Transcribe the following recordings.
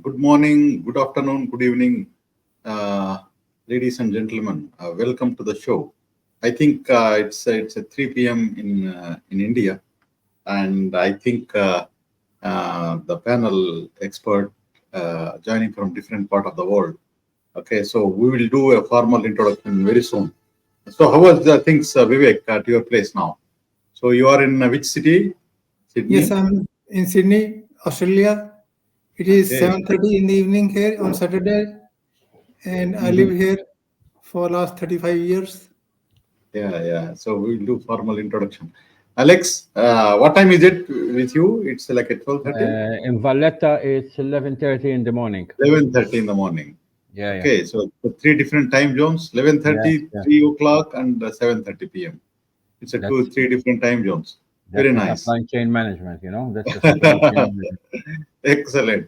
Good morning, good afternoon, good evening, uh, ladies and gentlemen. Welcome to the show. I think it's at 3 p.m. in India, and I think the panel expert joining from different part of the world. Okay, so we will do a formal introduction very soon. So, how was the things, Vivek, at your place now? So, you are in which city? Yes, Sydney. I'm in Sydney, Australia. It is Okay. 7:30 in the evening here on Saturday, and I live Mhm. here for last 35 years. Yeah, yeah. So we'll do formal introduction. Alex, what time is it with you? It's like at 12:30, In Valletta, it's 11:30 in the morning. 11:30 in the morning. Yeah, yeah, Okay, so the three different time zones, yeah, 11:30, yeah. 3 o'clock, and 7:30 p.m. It's a That's three different time zones. Very that's the nice. supply chain management. That's the supply chain management. Excellent.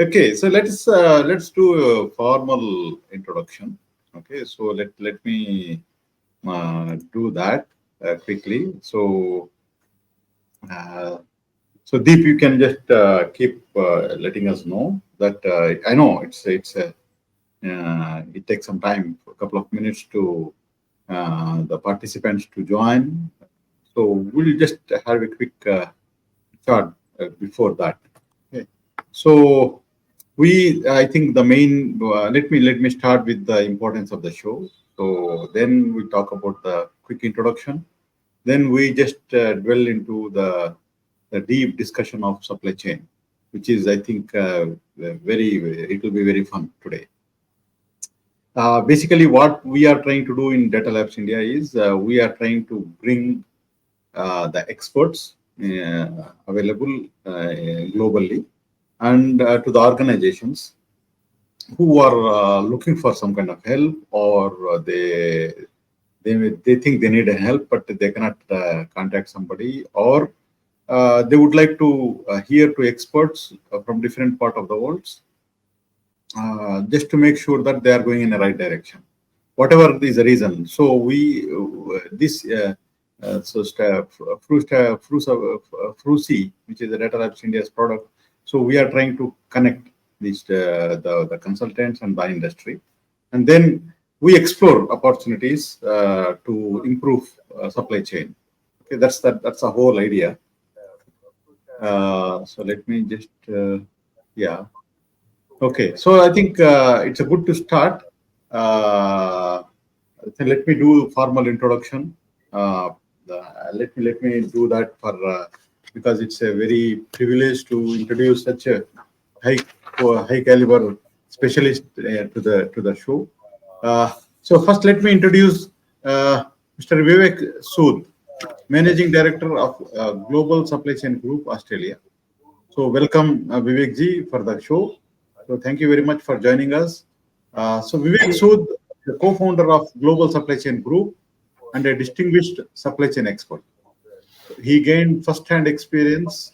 Okay, so let's do a formal introduction. Okay, so let me do that quickly. Uh, So Deep, you can just keep letting us know that I know it takes some time, a couple of minutes to the participants to join. So we'll just have a quick chat before that. Okay. So I think the main. Let me start with the importance of the show. So then we talk about the quick introduction. Then we just dwell into the deep discussion of supply chain, which is, I think, it will be very fun today. Basically, what we are trying to do in Data Labs India is we are trying to bring the experts available globally and to the organizations who are looking for some kind of help, or they think they need a help but they cannot contact somebody, or they would like to hear to experts from different part of the world, just to make sure that they are going in the right direction, whatever is the reason. So we this so sta- Fru, sta- Fru, Frusi, which is the Data Labs India's product. So we are trying to connect these the consultants and the industry, and then we explore opportunities to improve supply chain. Okay, that's the whole idea. So let me just yeah. Okay, so I think it's a good to start. Uh, so let me do formal introduction. Let me do that for because it's a very privilege to introduce such a high high caliber specialist to the show. So first, let me introduce Mr. Vivek Sood, Managing Director of Global Supply Chain Group, Australia. So welcome, Vivek ji, for the show. So thank you very much for joining us. So Vivek Sood, the co-founder of Global Supply Chain Group and a distinguished supply chain expert. He gained first-hand experience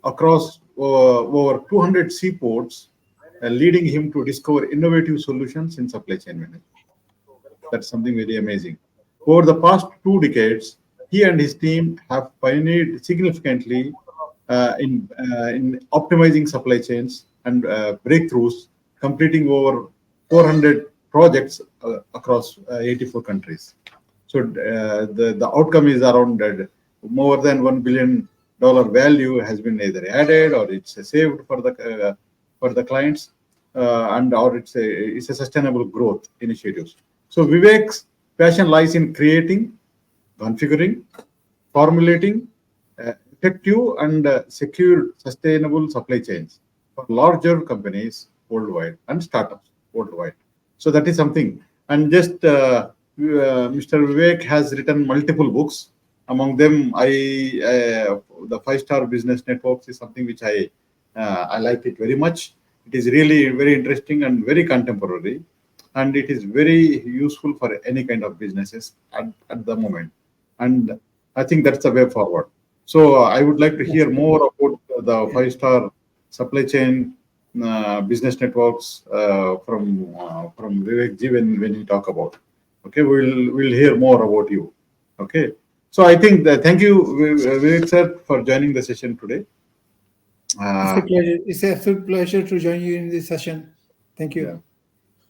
across over 200 seaports, leading him to discover innovative solutions in supply chain management. That's something very amazing. Over the past 2 decades, he and his team have pioneered significantly in optimizing supply chains and breakthroughs, completing over 400 projects across 84 countries. So the outcome is around more than $1 billion value has been either added or it's saved for the clients, and or it's a sustainable growth initiatives. So Vivek's passion lies in creating, configuring, formulating effective and secure sustainable supply chains for larger companies worldwide and startups worldwide. So that is something. And just Mr. Vivek has written multiple books. Among them, the Five-Star Business Networks is something which I like it very much. It is really very interesting and very contemporary, and it is very useful for any kind of businesses at the moment. And I think that's the way forward. So I would like to hear more about the Five-Star supply chain business networks from Vivek ji when you talk about. Okay, we'll hear more about you. Okay, so I think thank you Vivek sir for joining the session today. It's Uh, a pleasure. It's an absolute pleasure to join you in this session. Thank yeah. you.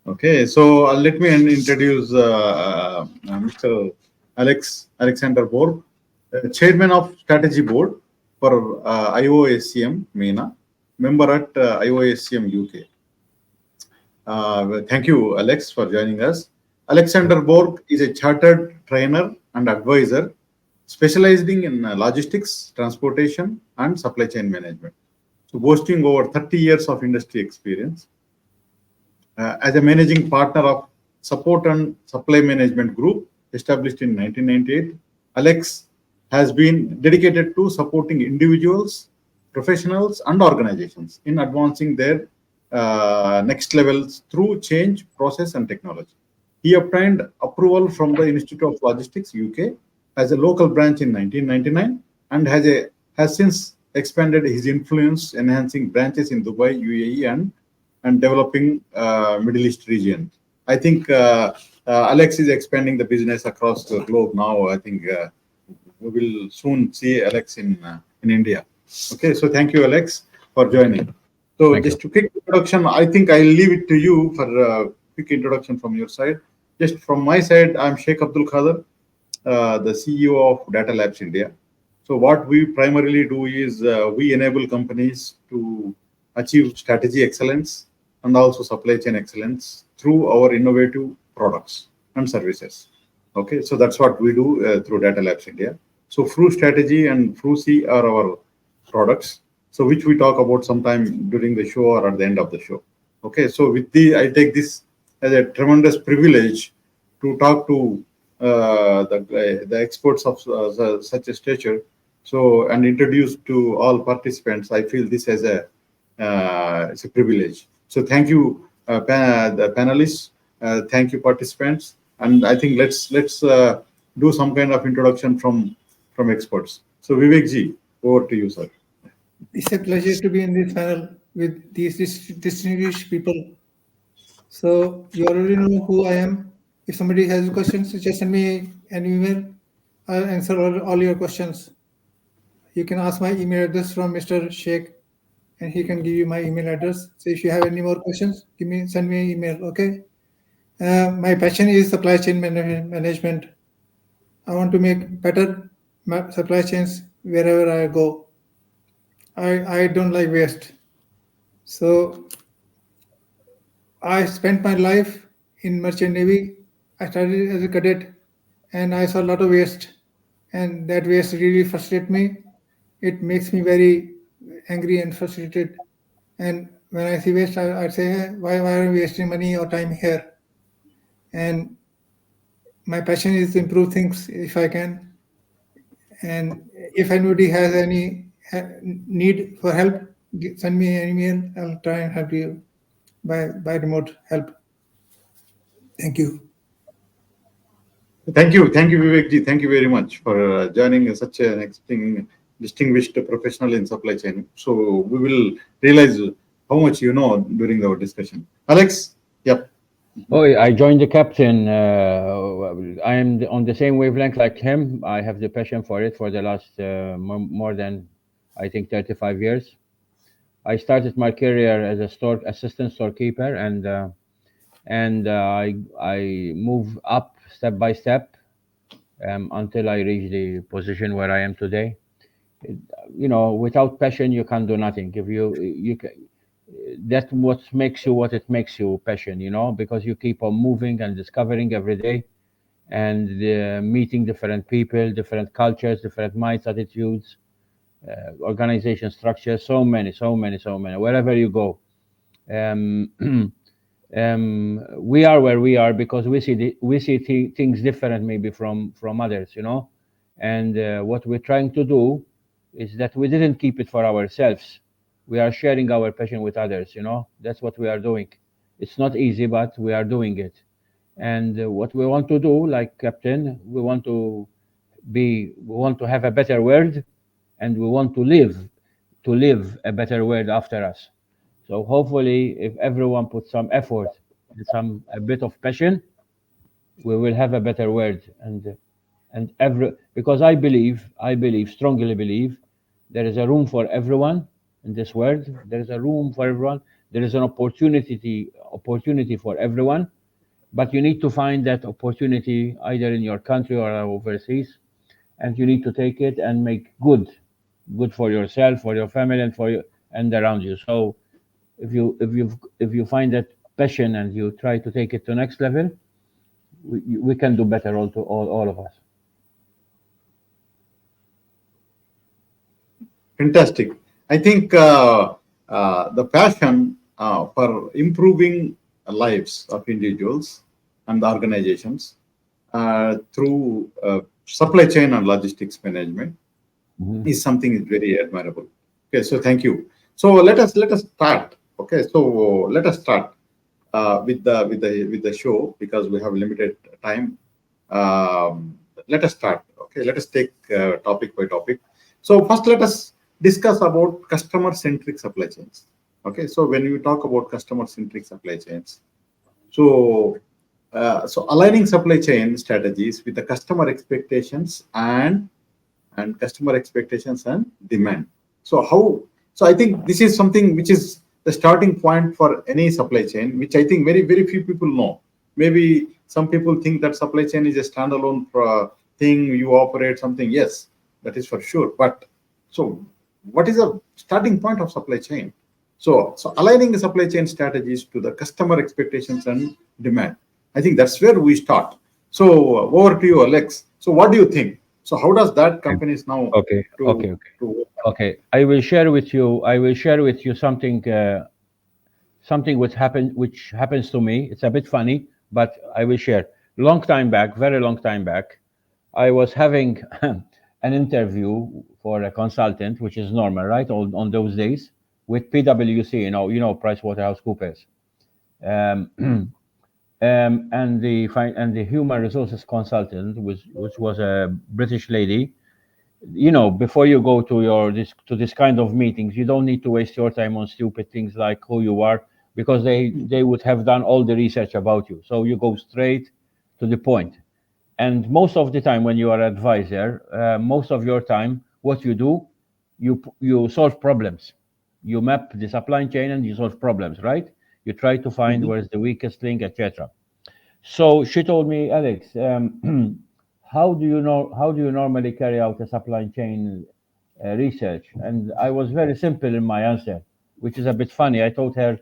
Okay, so let me introduce Mr. Alexander Borg, Chairman of Strategy Board for IOSCM MENA, member at IOSCM UK. Thank you, Alex, for joining us. Alexander Borg is a chartered trainer and advisor specializing in logistics, transportation, and supply chain management. So, boasting over 30 years of industry experience. As a managing partner of Support and Supply Management Group, established in 1998, Alex has been dedicated to supporting individuals, professionals, and organizations in advancing their next levels through change, process, and technology. He obtained approval from the Institute of Logistics UK as a local branch in 1999 and has since expanded his influence, enhancing branches in Dubai, UAE, and developing Middle East region. I think Alex is expanding the business across the globe now. I think we will soon see Alex in India. Okay, so thank you, Alex, for joining. So Thank you. just to quick introduction, I think I'll leave it to you for a quick introduction from your side. Just from my side, I'm Sheikh Abdul Khader, the CEO of Data Labs India. So what we primarily do is we enable companies to achieve strategy excellence and also supply chain excellence through our innovative products and services. Okay, so that's what we do through Data Labs India. So Fru Strategy and Fru C are our products. So which we talk about sometime during the show or at the end of the show. Okay, so I take this as a tremendous privilege to talk to the experts of such a stature. So and introduce to all participants. I feel this as it's a privilege. So thank you, the panelists. Thank you, participants. And I think let's do some kind of introduction from experts. So Vivek ji, over to you, sir. It's a pleasure to be in this panel with these distinguished people. So you already know who I am. If somebody has questions, just send me an email. I'll answer all your questions. You can ask my email address from Mr. Sheikh, and he can give you my email address. So if you have any more questions, send me an email. Okay. My passion is supply chain management. I want to make better supply chains wherever I go. I don't like waste. So I spent my life in merchant navy. I started as a cadet, and I saw a lot of waste, and that waste really frustrated me. It makes me very angry and frustrated. And when I see waste, I'd say, "Hey, why are we wasting money or time here?" And my passion is to improve things if I can. And if anybody has any need for help, send me an email. I'll try and help you by remote help. Thank you. Thank you, Vivek ji. Thank you very much for joining such an distinguished professional in supply chain. So we will realize how much you know during our discussion. Alex, yep. Oh, I joined the captain. I am on the same wavelength like him. I have the passion for it for the last more than, I think, 35 years. I started my career as a store assistant storekeeper, and I move up step by step until I reach the position where I am today. Without passion, you can't do nothing. If you can, that's what makes you what it makes you passion. Because you keep on moving and discovering every day, and meeting different people, different cultures, different minds, attitudes, organization structures. So many, so many, so many. Wherever you go, um, we are where we are because we see things different maybe from others, and what we're trying to do is that we didn't keep it for ourselves. We are sharing our passion with others. That's what we are doing. It's not easy, but we are doing it. And what we want to do, like captain, we want to have a better world, and we want to live a better world after us. So hopefully, if everyone puts some effort and a bit of passion, we will have a better world. And every because I strongly believe, there is a room for everyone, in this world. There is a room for everyone. There is an opportunity for everyone, but you need to find that opportunity either in your country or overseas, and you need to take it and make good for yourself, for your family, and for you and around you. So if you find that passion and you try to take it to next level, we can do better, all of us. Fantastic. I think the passion for improving lives of individuals and organizations through supply chain and logistics management Hmm. is something is very admirable. Okay, so thank you. So let us start. Okay, so let us start with the show because we have limited time. Let us start. Okay, let us take topic by topic. So first, let us discuss about customer-centric supply chains. Okay, so when we talk about customer-centric supply chains, so aligning supply chain strategies with the customer expectations and customer expectations and demand. So how? So I think this is something which is the starting point for any supply chain, which I think very few people know. Maybe some people think that supply chain is a standalone thing you operate something. Yes, that is for sure. But so what is the starting point of supply chain? So aligning the supply chain strategies to the customer expectations and demand. I think that's where we start. So over to you, Alex. So what do you think? So how does that Okay, companies now okay, to okay, okay. to Okay, I will share with you something which happens to me. It's a bit funny, but I will share. Long time back, very long time back, I was having an interview for a consultant, which is normal, right? On those days with PwC, PricewaterhouseCoopers, and the human resources consultant, which was a British lady. Before you go to this kind of meetings, you don't need to waste your time on stupid things like who you are, because they would have done all the research about you. So you go straight to the point. And most of the time when you are advisor, most of your time, what you do, you solve problems. You map the supply chain and you solve problems, right? You try to find Mhm. where's the weakest link, etc. So she told me, Alex, how do you normally carry out a supply chain research? And I was very simple in my answer, which is a bit funny. I told her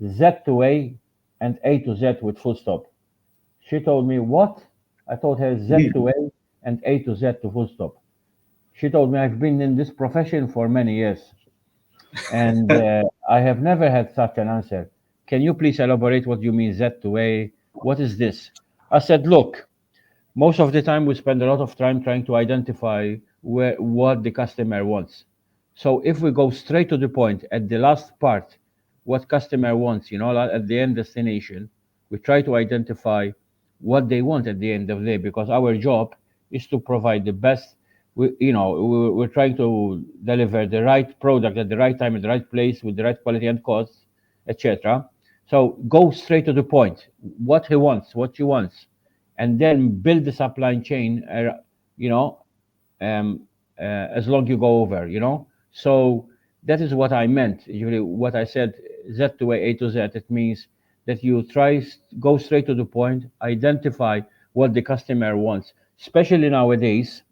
Z to A and A to Z with full stop. She told me, what? I told her Z to A and A to Z to full stop. She told me, I've been in this profession for many years and I have never had such an answer. Can you please elaborate what you mean Z to A? What is this? I said, look, most of the time we spend a lot of time trying to identify what the customer wants. So if we go straight to the point at the last part, what customer wants, at the end destination, we try to identify what they want at the end of the day, because our job is to provide the best. We're trying to deliver the right product at the right time, at the right place, with the right quality and cost, etc. So go straight to the point. What he wants, what she wants, and then build the supply chain, you know, um, as long you go over, So that is what I meant. Usually, what I said, Z to A to Z, it means that you go straight to the point, identify what the customer wants. Especially nowadays,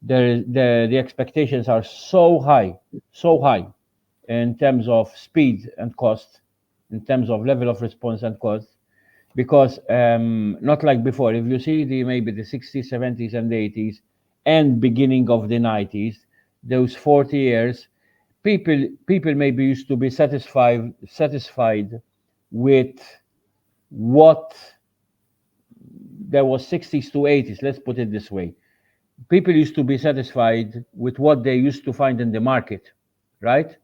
the expectations are so high in terms of speed and cost, in terms of level of response and cost, because not like before. If you see maybe the 60s, 70s, and the 80s, and beginning of the 90s, those 40 years, people maybe used to be satisfied with what there was 60s to 80s. Let's put it this way: people used to be satisfied with what they used to find in the market, right?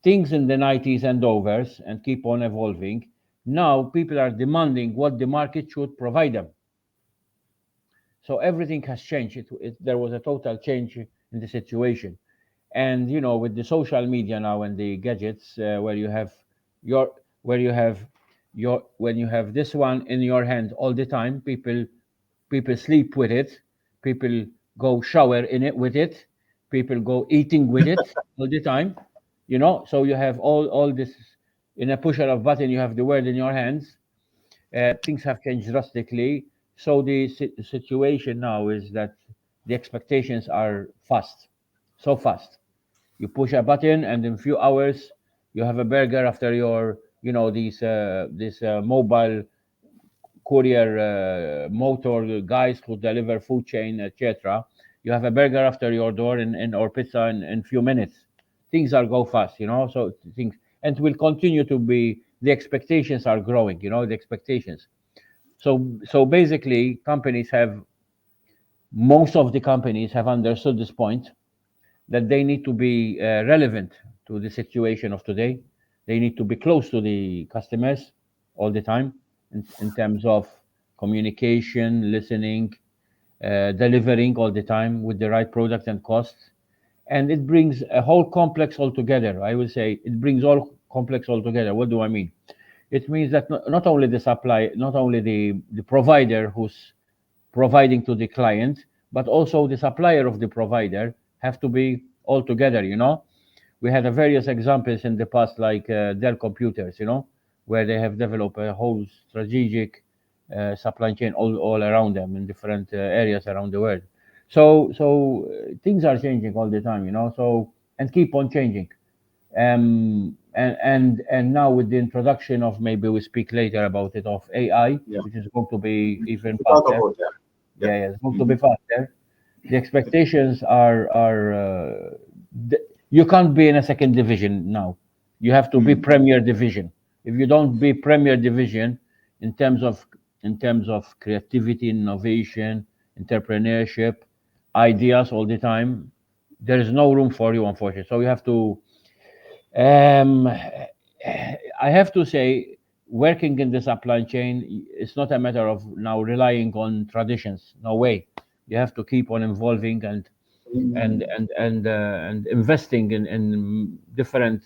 Things in the 90s and overs and keep on evolving. Now people are demanding what the market should provide them. So everything has changed. There was a total change in the situation. And with the social media now and the gadgets, your where you have your when you have this one in your hand all the time, people sleep with it, people go shower in it with it, people go eating with it all the time. So you have all this in a push of button. You have the world in your hands. Things have changed drastically. So the situation now is that the expectations are fast, so fast. You push a button, and in few hours you have a burger after your, these this mobile courier motor guys who deliver food chain, etc. You have a burger after your door, in or pizza in few minutes. Things are go fast, So things, and will continue to be. The expectations are growing, the expectations. So basically, most of the companies have understood this point, that they need to be relevant to the situation of today. They need to be close to the customers all the time, in terms of communication, listening, delivering all the time with the right product and costs. And it brings a whole complex all together. I will say it brings all complex all together. What do I mean? It means that not only the supply, not only the provider who's providing to the client, but also the supplier of the provider have to be all together. We had a various examples in the past, like Dell Computers, where they have developed a whole strategic supply chain all around them in different areas around the world. So things are changing all the time, So, and keep on changing. And now with the introduction of, maybe we speak later about it, of AI, Yeah. which is going to be even We talk faster. about that. Yeah, Yep. yeah, it's going to be faster. The expectations are you can't be in a second division now. You have to be Premier Division. If you don't be Premier Division in terms of creativity, innovation, entrepreneurship, ideas all the time, there is no room for you, unfortunately. So you have to. Um, I have to say, working in the supply chain, it's not a matter of now relying on traditions. No way. You have to keep on evolving, and investing in different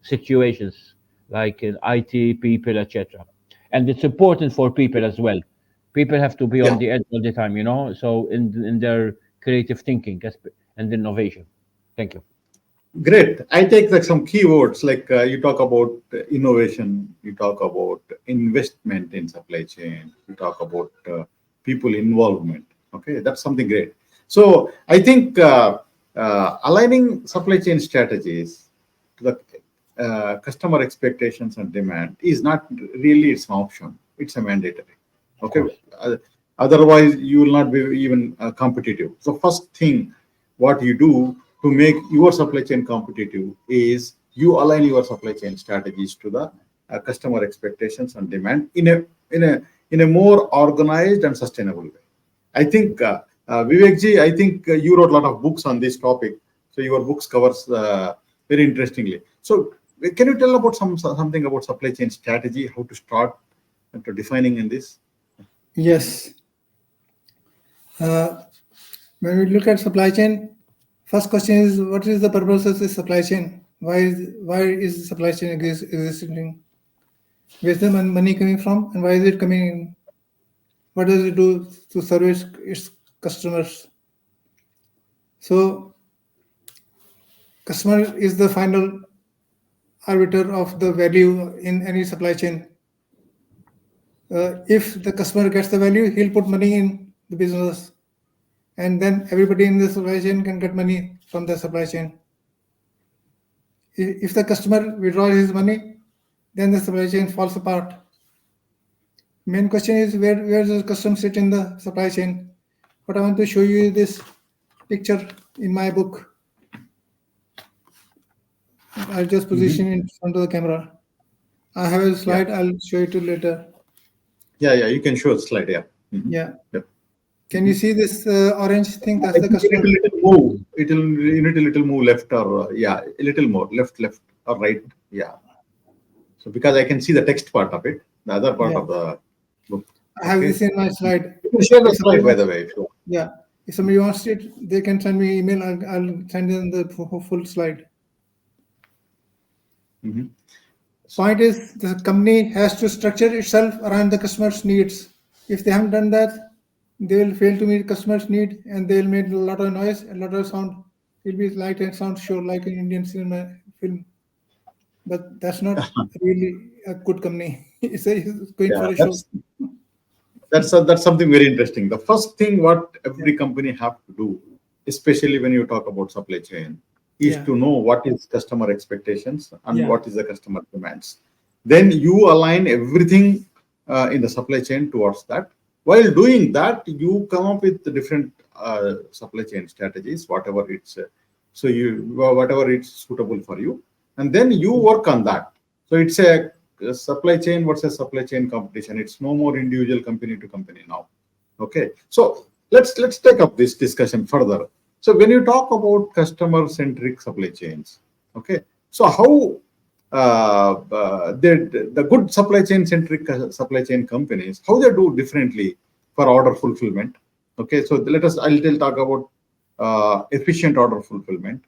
situations, like in IT people, etc. And it's important for people as well. People have to be on Yeah. the edge all the time, So in their creative thinking and innovation. Thank you. Great. I take like some keywords like you talk about innovation, you talk about investment in supply chain, you talk about people involvement. Okay, that's something great. So I think aligning supply chain strategies to the customer expectations and demand is not really it's an option; it's a mandatory. Of Okay, course. uh, otherwise you will not be even competitive. So first thing, what you do to make your supply chain competitive is you align your supply chain strategies to the customer expectations and demand in a more organized and sustainable way. I think Vivekji, I think you wrote a lot of books on this topic, so your books covers very interestingly. So can you tell about something about supply chain strategy, how to start to defining in this? Yes. Uh, when we look at supply chain, first question is what is the purpose of this supply chain? Why is supply chain existing? Where's the money coming from, and why is it coming in? What does it do to service its customers? So, customer is the final arbiter of the value in any supply chain. If the customer gets the value, he'll put money in the business, and then everybody in the supply chain can get money from the supply chain. If the customer withdraws his money, then the supply chain falls apart. Main question is where does the customer sit in the supply chain? What I want to show you is this picture in my book. I'll just Mhm. position it in front of the camera. I have a Yeah, slide. I'll show it to you later. yeah. You can show the slide. Yeah. Mhm. Yeah. Yep. Can you see this orange thing? That's I the think you need customer. a little move. You need a little move left or yeah, a little more left or right. Yeah. So because I can see the text part of it, the other part Yeah. of the book. I have Okay. this in my slide. You can share the If somebody slide by wants, the way. If you yeah, if somebody wants it, they can send me email. I'll send them the full slide. Mhm. Point is, the company has to structure itself around the customer's needs. If they haven't done that, they will fail to meet customers' need, and they will make a lot of noise, a lot of sound. It'll be light and sound show like an Indian cinema film, but that's not really a good company. It's going Yeah, for a show. that's something very interesting. The first thing what Yeah, every company have to do, especially when you talk about supply chain, is yeah, to know what is customer expectations and yeah, what is the customer demands. Then you align everything in the supply chain towards that. While doing that, you come up with the different supply chain strategies, whatever it's whatever it's suitable for you, and then you work on that. So it's a supply chain versus supply chain competition. It's no more individual company to company now. Okay, so let's take up this discussion further. So when you talk about customer centric supply chains, okay, so how the good supply chain centric supply chain companies, how they do differently for order fulfillment. Okay, so I'll talk about efficient order fulfillment,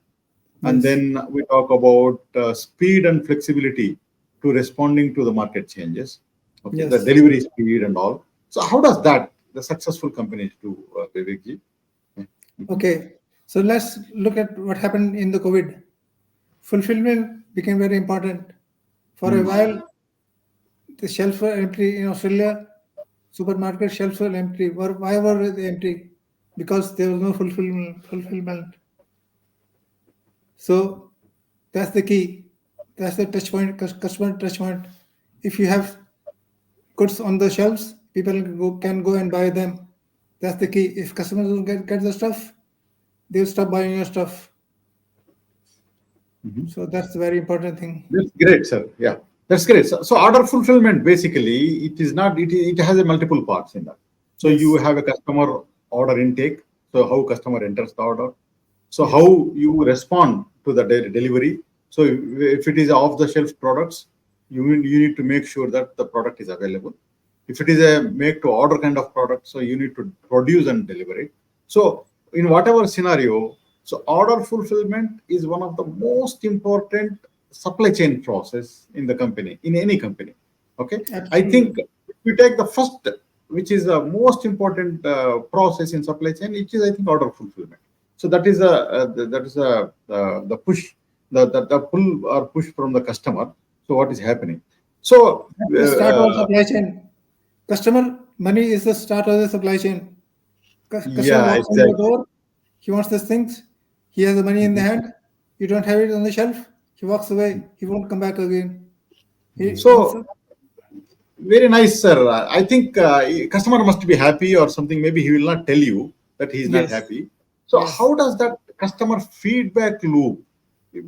and yes, then we talk about speed and flexibility to responding to the market changes. Okay, the yes. delivery speed and all. So how does that the successful companies do, Vivekji? Yeah. Mhm. Okay, so let's look at what happened in the COVID. Fulfillment became very important. For a Mm. while, the shelves were empty in Australia. Supermarket shelves were empty. Why were they empty? Because there was no fulfillment. So that's the key. That's the touch point, customer touch point. If you have goods on the shelves, people can go and buy them. That's the key. If customers don't get the stuff, they'll stop buying your stuff. Mhm. So that's the very important thing. That's great, sir. Yeah, that's great. So order fulfillment basically it is not it has a multiple parts in that. So you Yes. have a customer order intake. So how customer enters the order. So how Yes. you respond to the delivery. So if it is off the shelf products, you need to make sure that the product is available. If it is a make to order kind of product, so you need to produce and deliver it. So in whatever scenario, so order fulfillment is one of the most important supply chain process in the company, in any company. Okay, I think Absolutely. if we take the first, which is the most important process in supply chain, which is I think order fulfillment. So that is the push, the pull or push from the customer. So what is happening? So That's the start of supply chain. Customer money is the start of the supply chain. Customer yeah, walks in your exactly. door. He wants these things. He has the money in the Mhm. hand. You don't have it on the shelf. He walks away. He won't come back again. He once. So very nice, sir. I think customer must be happy or something. Maybe he will not tell you that he is not Yes. happy. So Yes. how does that customer feedback loop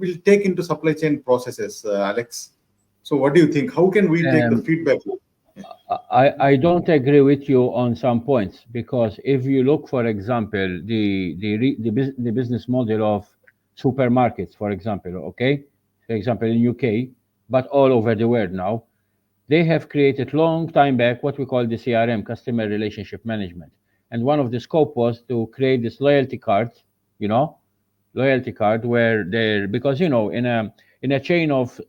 will take into supply chain processes, Alex? So what do you think? How can we take the Um, feedback loop? Yeah. I don't agree with you on some points because if you look, for example, the business model of supermarkets, for example, okay, for example in UK, but all over the world now, they have created long time back what we call the CRM, customer relationship management, and one of the scope was to create this loyalty card, you know, loyalty card where they're because in a chain of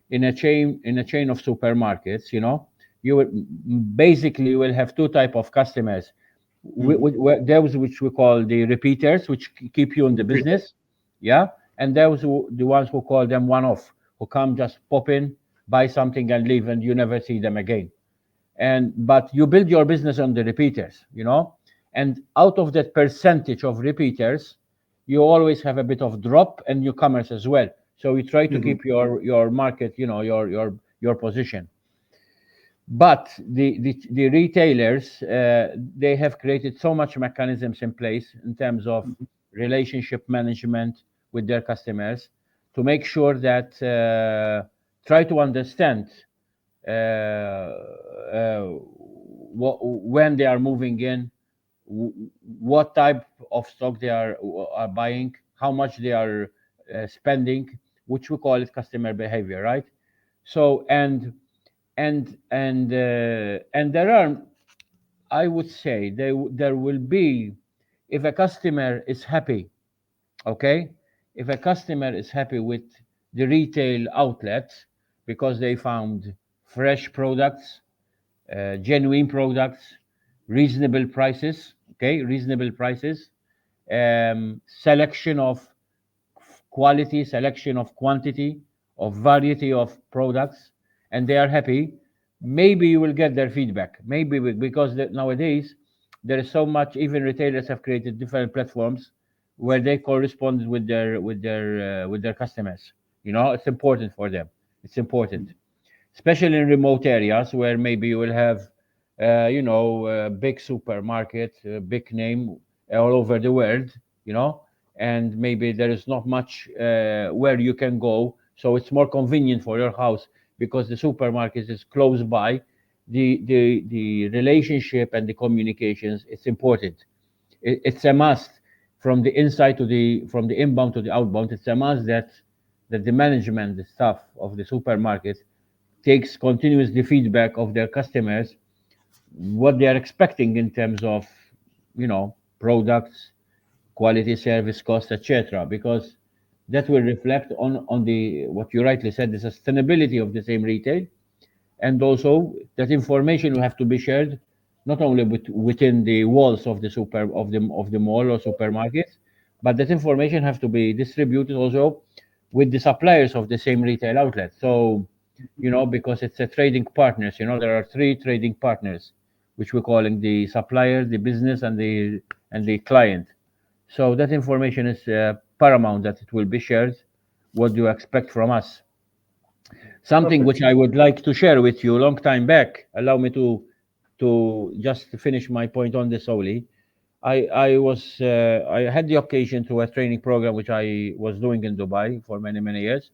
in a chain of supermarkets, you will basically you will have two type of customers. Mhm. Those which we call the repeaters, which keep you in the Repeat that. business, yeah, and those the ones who call them one off, who come just pop in, buy something and leave, and you never see them again. And but you build your business on the repeaters, and out of that percentage of repeaters, you always have a bit of drop and newcomers as well. So you try to Mhm. keep your market, your position. But the retailers, they have created so much mechanisms in place in terms of relationship management with their customers to make sure that try to understand when they are moving in, what type of stock they are buying, how much they are spending, which we call it customer behavior, right? So and there are, I would say, there will be, if a customer is happy, okay, if a customer is happy with the retail outlet because they found fresh products, genuine products, reasonable prices, okay, reasonable prices, selection of quality, selection of quantity, of variety of products, and they are happy, maybe you will get their feedback. Maybe because nowadays there is so much. Even retailers have created different platforms where they correspond with their customers. It's important for them. It's important, especially in remote areas where maybe you will have, a big supermarket, a big name all over the world, and maybe there is not much where you can go, so it's more convenient for your house because the supermarket is close by. The relationship and the communications, it's important. It's a must from the inside to the from the inbound to the outbound. It's a must that the management, the staff of the supermarket, takes continuously feedback of their customers, what they are expecting in terms of, products, quality, service, cost, etc. Because that will reflect on the what you rightly said, the sustainability of the same retail, and also that information will have to be shared not only within the walls of the mall or supermarket, but that information have to be distributed also with the suppliers of the same retail outlet. So, because it's a trading partners, there are three trading partners, which we're calling the supplier, the business, and the client. So that information is paramount that it will be shared. What do you expect from us? Something Perfect. which I would like to share with you a long time back. Allow me to just finish my point on this only. I had the occasion to a training program which I was doing in Dubai for many years,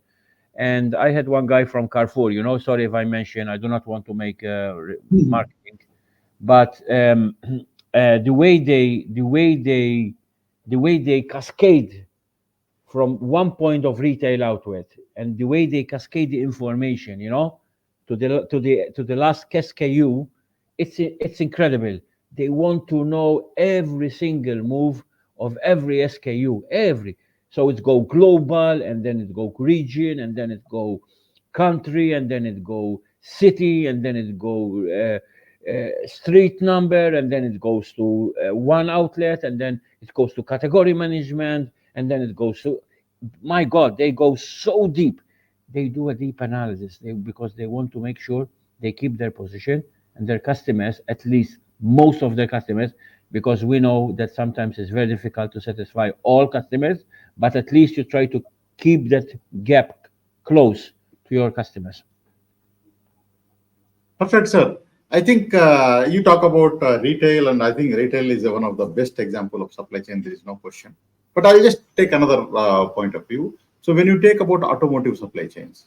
and I had one guy from Carrefour. Sorry if I mention. I do not want to make marketing, but the way they cascade from one point of retail outlet, and the way they cascade the information, to the last SKU, it's incredible. They want to know every single move of every SKU, every. So it go global, and then it go region, and then it go country, and then it go city, and then it go street number, and then it goes to one outlet, and then it goes to category management, and then it goes to, my God, they go so deep. They do a deep analysis because they want to make sure they keep their position and their customers, at least most of their customers, because we know that sometimes it's very difficult to satisfy all customers, but at least you try to keep that gap close to your customers. Perfect, sir. I think you talk about retail, and I think retail is one of the best example of supply chain. There is no question. But I'll just take another point of view. So when you take about automotive supply chains,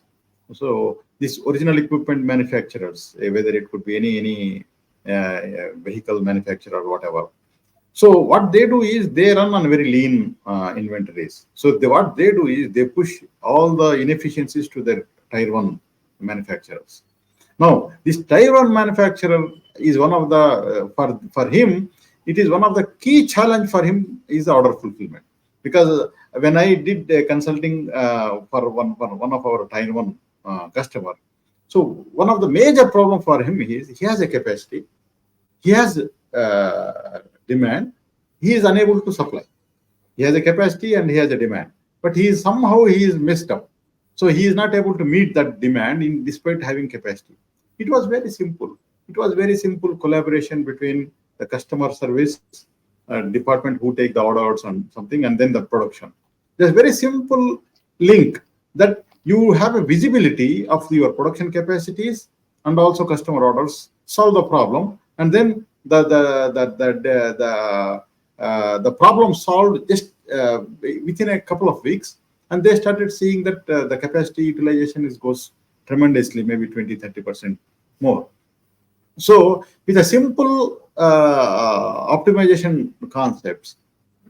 so these original equipment manufacturers, whether it could be any vehicle manufacturer or whatever. So what they do is they run on very lean inventories. So what they do is they push all the inefficiencies to their tier one manufacturers. Now, this Taiwan manufacturer is one of the for him, it is one of the key challenge for him is the order fulfillment. Because when I did consulting for one of our Taiwan customer, so one of the major problem for him is he has a capacity, he has demand, he is unable to supply. He has a capacity and he has a demand, but he is messed up. So he is not able to meet that demand in despite having capacity. It was very simple. It was very simple collaboration between the customer service department who take the orders and something, and then the production. There's very simple link that you have a visibility of your production capacities and also customer orders, solve the problem, and then the problem solved just within a couple of weeks, and they started seeing that the capacity utilization goes tremendously, maybe 20-30% more. So with a simple optimization concepts,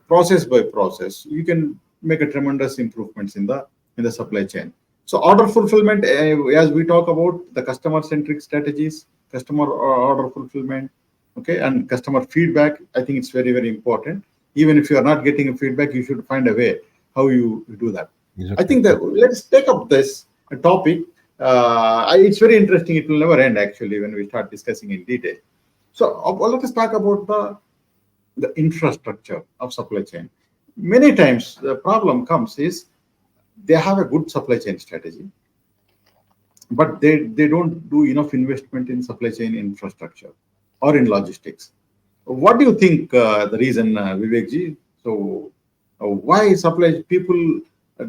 process by process, you can make a tremendous improvements in the supply chain. So order fulfillment, as we talk about the customer centric strategies, customer order fulfillment, okay, and customer feedback, I think it's very important. Even if you are not getting a feedback, you should find a way how you do that. I Exactly. think that let's take up this topic. It's very interesting. It will never end actually when we start discussing in detail. So let us talk about the infrastructure of supply chain. Many times the problem comes is they have a good supply chain strategy, but they don't do enough investment in supply chain infrastructure or in logistics. What do you think the reason, Vivekji? So, why supply people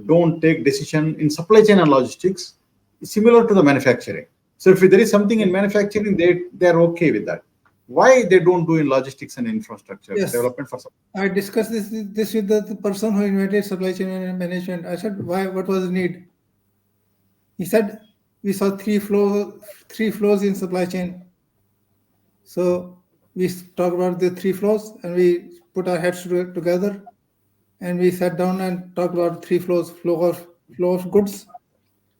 don't take decision in supply chain and logistics similar to the manufacturing? So, if there is something in manufacturing, they are okay with that. Why they don't do in logistics and infrastructure Yes, development for supply? I discussed this with the person who invented supply chain and management. I said, why? What was the need? He said, we saw three flows in supply chain. So we talked about the three flows and we put our heads together and we sat down and talked about three flows: flow of goods,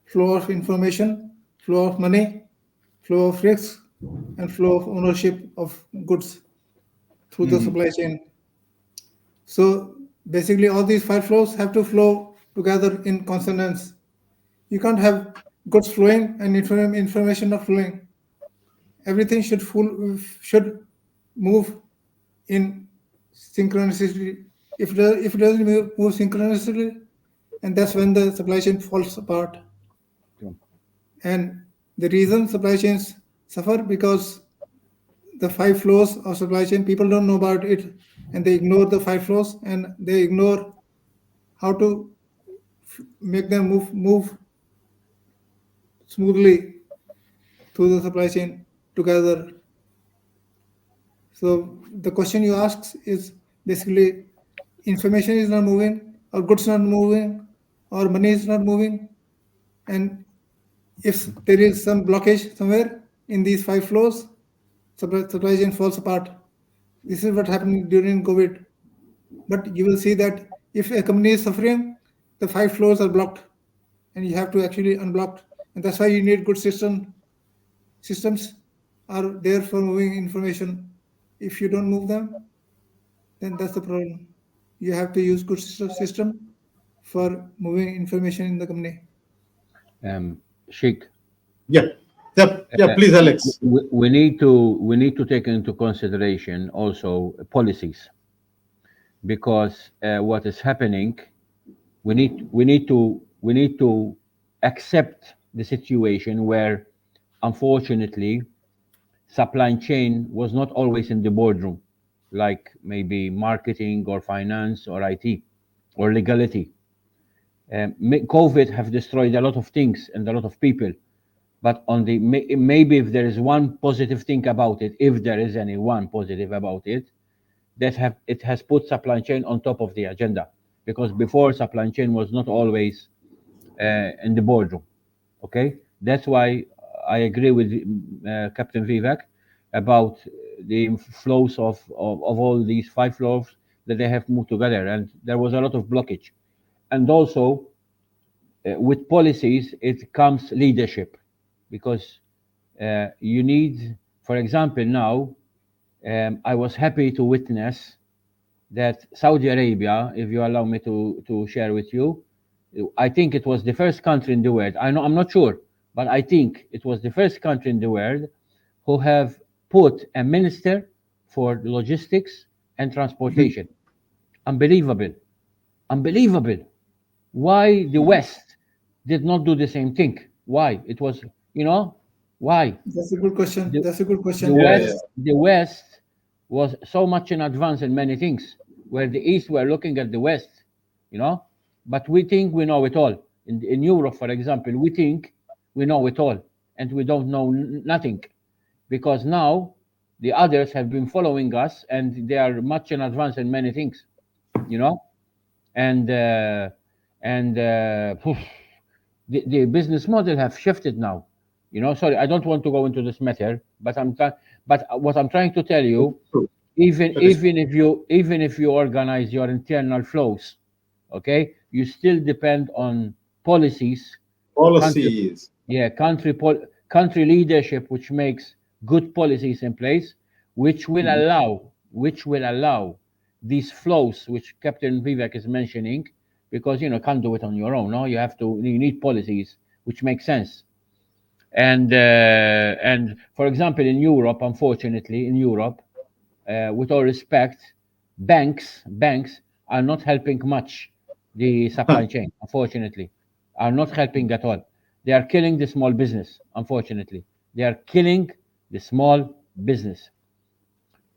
flow of information, flow of money, flow of risks, and flow of ownership of goods through the Mhm. supply chain. So basically, all these five flows have to flow together in consonance. You can't have goods flowing and information not flowing. Everything should move in synchronicity. If it doesn't move synchronously, and that's when the supply chain falls apart. True. And the reason supply chains suffer because the five flows of supply chain, people don't know about it, and they ignore the five flows and they ignore how to make them move smoothly through the supply chain together. So the question you ask is basically information is not moving, or goods not moving, or money is not moving, and if there is some blockage somewhere in these five flows, supply chain falls apart. This is what happened during COVID. But you will see that if a company is suffering, the five floors are blocked, and you have to actually unblock. And that's why you need good systems are there for moving information. If you don't move them, then that's the problem. You have to use good system for moving information in the company. Sheikh, Yeah, yeah, yeah. uh, Please, Alex. we need to take into consideration also policies, because what is happening, we need to accept the situation where, unfortunately, supply chain was not always in the boardroom, like maybe marketing or finance or IT or legality. COVID have destroyed a lot of things and a lot of people. But on the maybe, if there is one positive thing about it, if there is any one positive about it, that have it has put supply chain on top of the agenda, because before, supply chain was not always in the boardroom. Okay, that's why I agree with Captain Vivek about the flows of all these five flows, that they have moved together, and there was a lot of blockage. And also, with policies, it comes leadership, because you need, for example, now, I was happy to witness that Saudi Arabia, if you allow me to share with you, I think it was the first country in the world. I know, I'm not sure, but I think it was the first country in the world who have put a minister for logistics and Mhm. transportation. Unbelievable, unbelievable. Why the West did not do the same thing? Why? It was, you know, why? That's a good question. the That's a good the question. Yeah, West yeah. Yes. the West was so much in advance in many things, where the East were looking at the West, you know. But we think we know it all. In Europe, for example, we think we know it all, and we don't know nothing, because now the others have been following us, and they are much in advance in many things, you know. And phew, the business model have shifted now. Sorry, I don't want to go into this matter, but but what I'm trying to tell That is you, true. even That is true. even if you organize your internal flows, okay, you still depend on policies, country Policies. yeah, country leadership, which makes good policies in place, Mhm. which will allow these flows, which Captain Vivek is mentioning, because can't do it on your own. No, you need policies which make sense. And for example, in Europe, unfortunately, with all respect, banks are not helping much the supply chain, unfortunately. are not helping at all. They are killing the small business, unfortunately. They are killing the small business.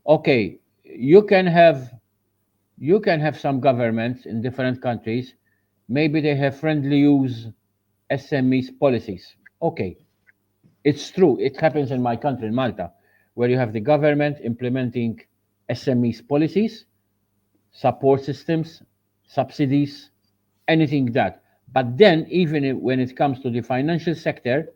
Okay, you can have some governments in different countries. Maybe they have friendly use SMEs policies. Okay, it's true. It happens in my country, in Malta, where you have the government implementing SMEs policies, support systems, subsidies, anything that. But then, when it comes to the financial sector,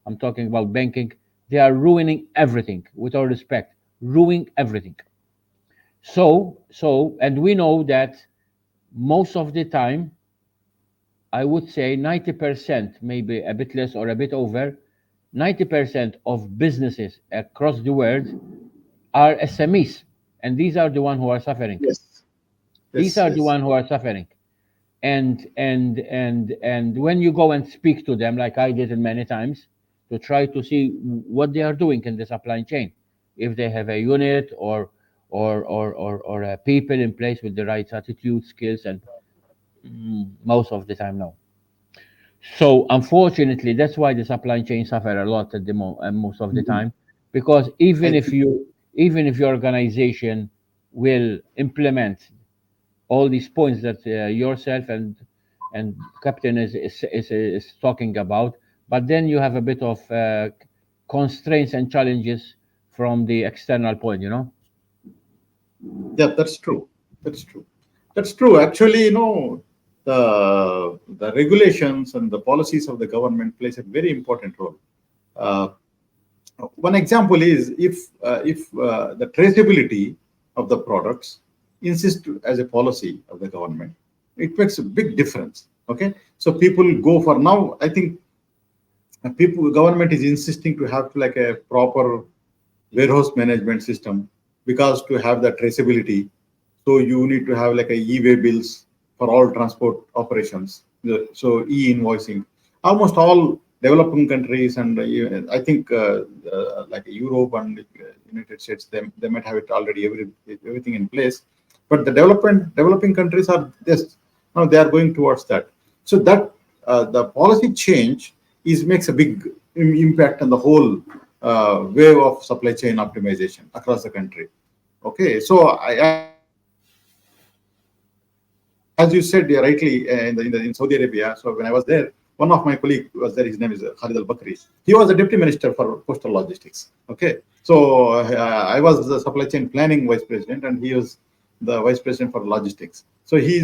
I'm talking about banking, they are ruining everything, with all respect, ruining everything. And we know that most of the time, I would say 90%, maybe a bit less or a bit over, 90% of businesses across the world are SMEs, and these are the one who are suffering. Yes, These yes, are the yes. one who are suffering. And when you go and speak to them, like I did many times, to try to see what they are doing in the supply chain, if they have a unit or people in place with the right attitude, skills, and most of the time, no. So unfortunately, that's why the supply chain suffer a lot at most of the Mhm. time, because I think, even if your organization will implement all these points that yourself and captain is talking about, but then you have a bit of constraints and challenges from the external point, yeah, that's true. That's true. That's true. Actually, the regulations and the policies of the government plays a very important role. Uh, One example is if the traceability of the products insist as a policy of the government, it makes a big difference. Okay, so people go for now. I think people government is insisting to have like a proper warehouse management system because to have the traceability, so you need to have like a e-way bills for all transport operations. So e-invoicing, almost all developing countries and I think like Europe and United States, they might have it already everything in place, but the developing countries are just now they are going towards that. So that the policy change is makes a big impact on the whole wave of supply chain optimization across the country. Okay, so as you said rightly, in Saudi Arabia. So when I was there, one of my colleague was there. His name is Khalid Al Bakri. He was the deputy minister for postal logistics. Okay, so I was the supply chain planning vice president, and he was the vice president for logistics. So he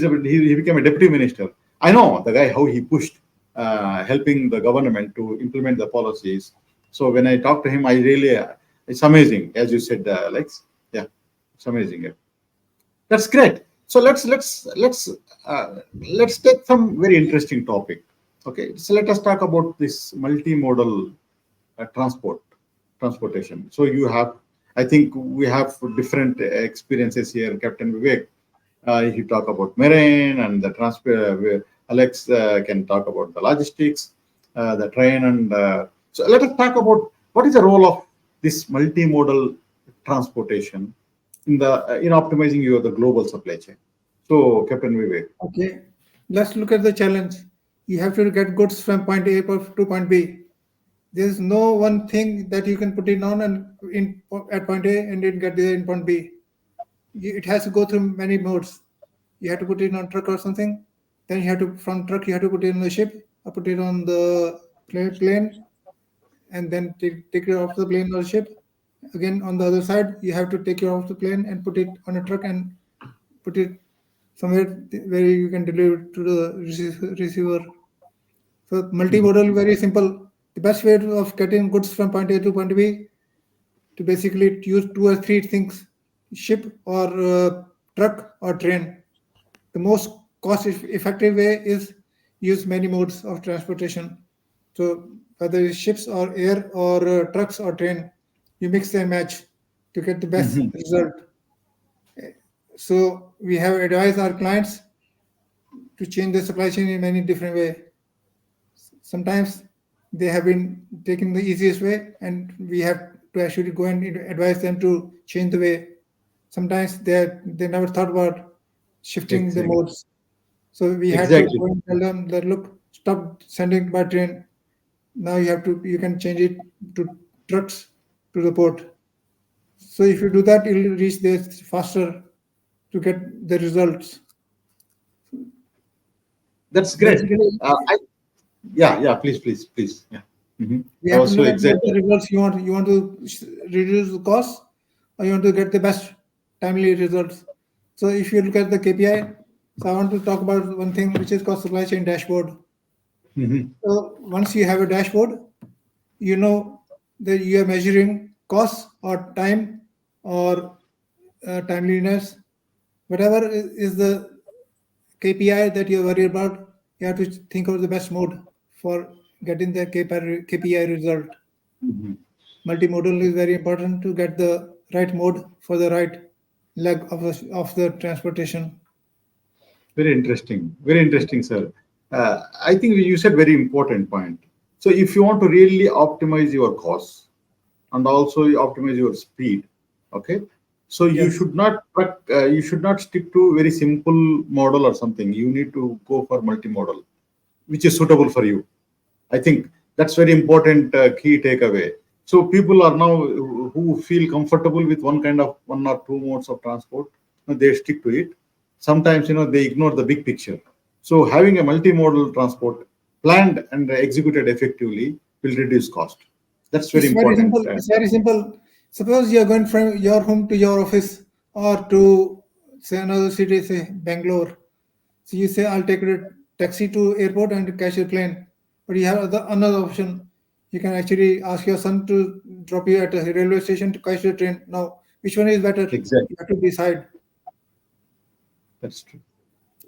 became a deputy minister. I know the guy how he pushed, helping the government to implement the policies. So when I talked to him, I really it's amazing, as you said, Alex. Yeah, it's amazing. Yeah. That's great. So let's take some very interesting topic. Okay, so let us talk about this multimodal transportation. So I think we have different experiences here, Captain Vivek. He talk about marine and the transport. Alex can talk about the logistics, the train, and so let us talk about what is the role of this multimodal transportation in optimizing your the global supply chain. So, Captain Vivek. Okay, let's look at the challenge. You have to get goods from point A to point B. There's no one thing that you can put it on and in at point A and then get there in point B. It has to go through many modes. You have to put it on truck or something. Then you have to from truck you have to put it on the ship or put it on the plane and then take it off the plane or ship. Again on the other side you have to take it off the plane and put it on a truck and put it somewhere where you can deliver it to the receiver. So multimodal, very simple. The best way of getting goods from point A to point B to basically use two or three things: ship or truck or train. The most cost-effective way is use many modes of transportation. So whether it's ships or air or trucks or train, you mix and match to get the best Mhm. result. So we have advised our clients to change the supply chain in many different ways. Sometimes they have been taking the easiest way, and we have to actually go and advise them to change the way. Sometimes they never thought about shifting the Exactly. modes. So we had to Exactly. go and tell them that look, stop sending by train. Now you can change it to trucks to the port. So if you do that, you'll reach there faster to get the results. That's great. Basically, I, yeah, yeah. Please, please, please. Yeah. we I have to was so look at what the excited. results you want. You want to reduce the cost, or you want to get the best timely results. So if you look at the KPI, so I want to talk about one thing which is called supply chain dashboard. Mhm. So once you have a dashboard, you know that you are measuring costs or time or timeliness, whatever is the KPI that you're worried about. You have to think of the best mode for getting the KPI result. Mhm. Multimodal is very important to get the right mode for the right leg of the transportation. Very interesting. Very interesting, sir. I think you said very important point. So if you want to really optimize your costs and also optimize your speed, okay. So Yes, you should not stick to very simple model or something. You need to go for multimodal, which is suitable for you. I think that's very important key takeaway. So people are now who feel comfortable with one kind of one or two modes of transport, they stick to it. Sometimes they ignore the big picture. So having a multimodal transport planned and executed effectively will reduce cost. That's very it's very important. simple. It's very simple. Suppose you're going from your home to your office or to say another city, say Bangalore. So you say, I'll take a taxi to airport and catch a plane. But you have another option. You can actually ask your son to drop you at a railway station to catch the train. Now, which one is better? Exactly. You have to decide. That's true.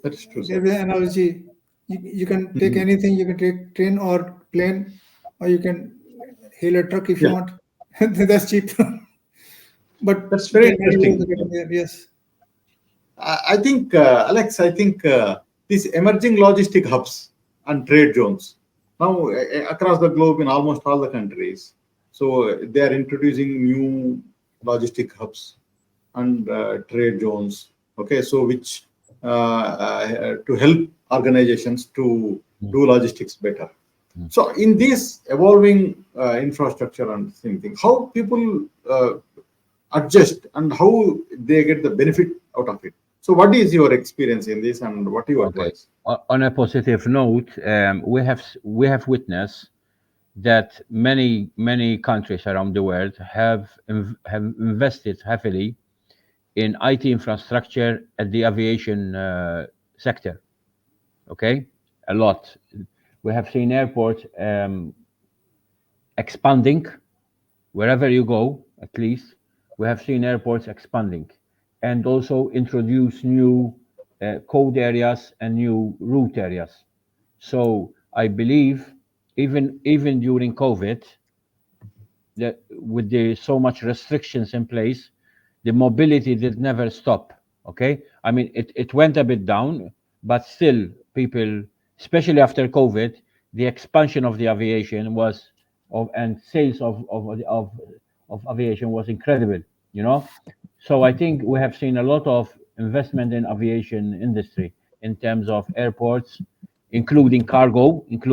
That's true, sir. There's an analogy. You can take Mhm. anything. You can take train or plane, or you can hail a truck if you Yeah, want. That's cheap. But that's very there are many ways interesting. of getting there. Yes. I think, Alex, I think these emerging logistic hubs and trade zones now across the globe in almost all the countries. So they are introducing new logistic hubs and trade zones. Okay, so which to help organizations to Mm, do logistics better. mm. So in this evolving infrastructure and same thing, how people adjust and how they get the benefit out of it. So, what is your experience in this, and what do you Okay. advise? On a positive note, we have witnessed that many countries around the world have invested heavily in IT infrastructure at the aviation sector. Okay, a lot. We have seen airports expanding wherever you go. At least we have seen airports expanding, and also introduce new code areas and new route areas. So I believe even during COVID, that with the so much restrictions in place, the mobility did never stop. Okay, I mean it went a bit down, but still people, especially after COVID, the expansion of the aviation was of and sales of aviation was incredible. You know, so I think we have seen a lot of investment in aviation industry in terms of airports, including cargo, and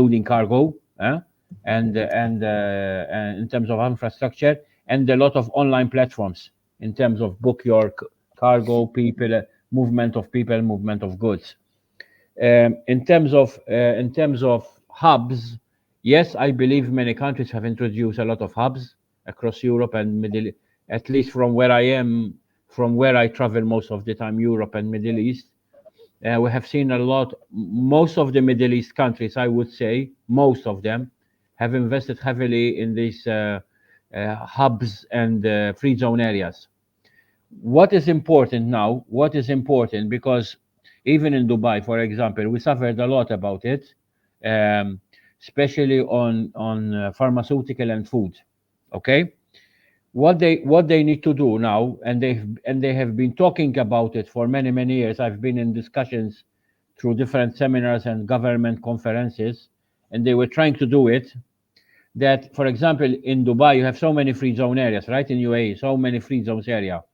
in terms of infrastructure, and a lot of online platforms in terms of book your cargo, people, movement of people, movement of goods. In terms of hubs, yes, I believe many countries have introduced a lot of hubs across Europe and Middle, at least from where I am, from where I travel most of the time, Europe and Middle East. We have seen a lot. Most of the Middle East countries, I would say, most of them, have invested heavily in these hubs and free zone areas. What is important now? What is important, because even in Dubai, for example, we suffered a lot about it, um, especially on pharmaceutical and food. Okay, what they need to do now, and they have been talking about it for many years. I've been in discussions through different seminars and government conferences, and they were trying to do it. That, for example, in Dubai, you have so many free zone areas, right? In UAE, so many free zones area.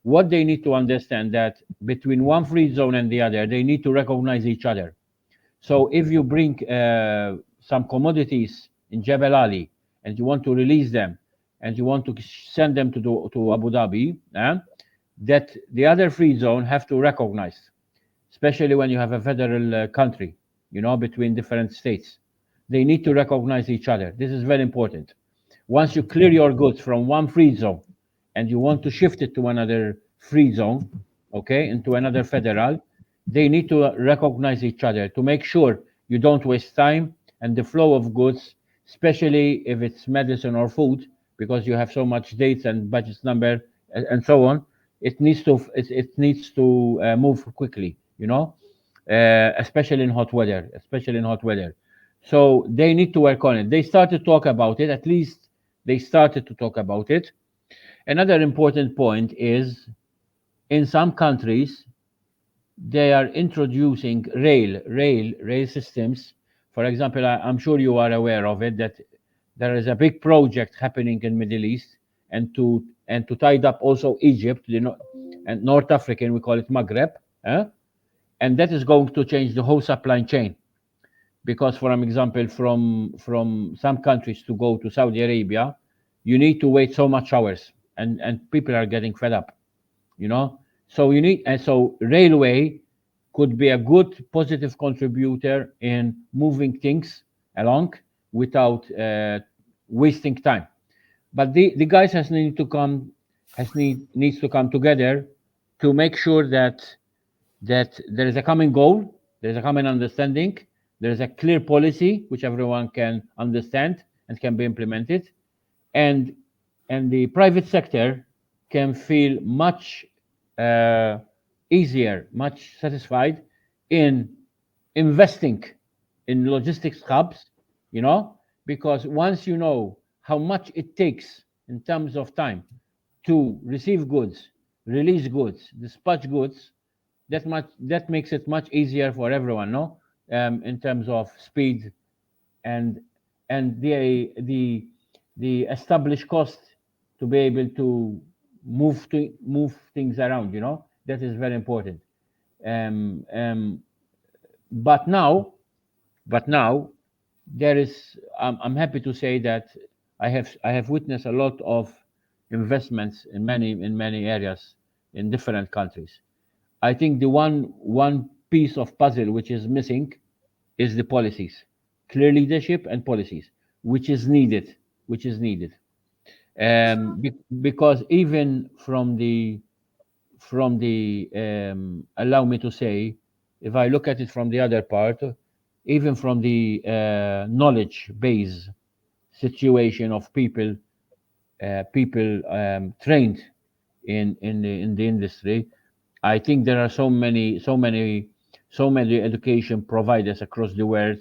what they need to understand that between one free zone and the other, they need to recognize each other. So if you bring some commodities in Jebel Ali and you want to release them and you want to send them to Abu Dhabi, that the other free zone have to recognize, especially when you have a federal country, between different states. They need to recognize each other. This is very important. Once you clear your goods from one free zone and you want to shift it to another free zone, okay, into another federal, they need to recognize each other to make sure you don't waste time and the flow of goods, especially if it's medicine or food, because you have so much dates and budget number and so on. It needs to move quickly, especially in hot weather, So they need to work on it. They started to talk about it. At least they started to talk about it. Another important point is in some countries they are introducing rail systems. For example, I'm sure you are aware of it, that there is a big project happening in Middle East, and to tie up also Egypt, and North African, we call it Maghreb, and that is going to change the whole supply chain. Because, for example, from some countries to go to Saudi Arabia, you need to wait so much hours, and people are getting fed up, you know. So railway could be a good positive contributor in moving things along without wasting time. But the guys needs to come together to make sure that there is a common goal, there is a common understanding, there is a clear policy which everyone can understand and can be implemented, and the private sector can feel much uh, easier, much satisfied in investing in logistics hubs, because once you know how much it takes in terms of time to receive goods, release goods, dispatch goods, that makes it much easier for everyone, no, in terms of speed and the established cost to be able to move things around. That is very important. Um, um, but now, but now, there is. I'm happy to say that I have witnessed a lot of investments in many areas in different countries. I think the one piece of puzzle which is missing is the policies, clear leadership and policies, which is needed, which is needed. Because even from the allow me to say, if I look at it from the other part, even from the knowledge base situation of people trained in the industry. I think there are so many education providers across the world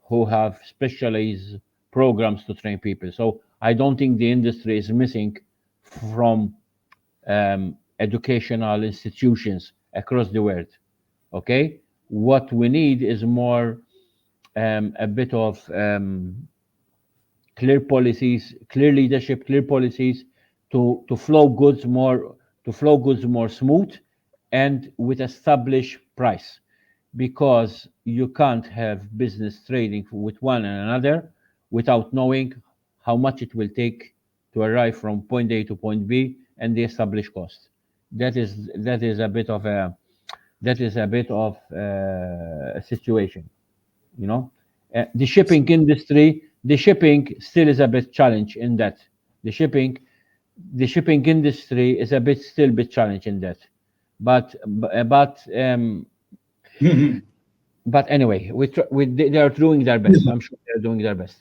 who have specialized programs to train people. So I don't think the industry is missing from educational institutions across the world. Okay, what we need is more a bit of clear policies, clear leadership, clear policies to flow goods more smooth and with established price, because you can't have business trading with one and another without knowing how much it will take to arrive from point A to point B and the established cost. That is a situation, you know. The shipping still is a bit challenge in that. The shipping industry is a bit challenge in that. But anyway, they are doing their best. I'm sure they're doing their best.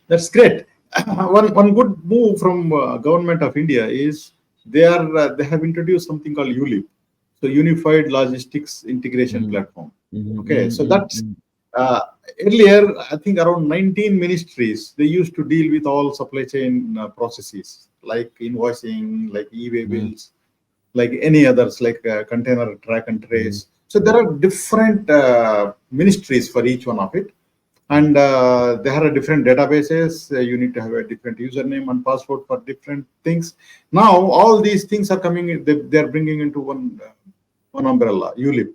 That's great. One good move from government of India is they have introduced something called ULIP, so Unified Logistics Integration Mm, Platform. mhm, Okay, mm, so mm, that's mm, uh, earlier I think around 19 ministries they used to deal with all supply chain processes like invoicing, like e-way mm, bills, like any others, like container track and mm, trace. So there are different ministries for each one of it. and they have a different databases. You need to have a different username and password for different things. Now all these things are coming. They are bringing into one umbrella, ULIP.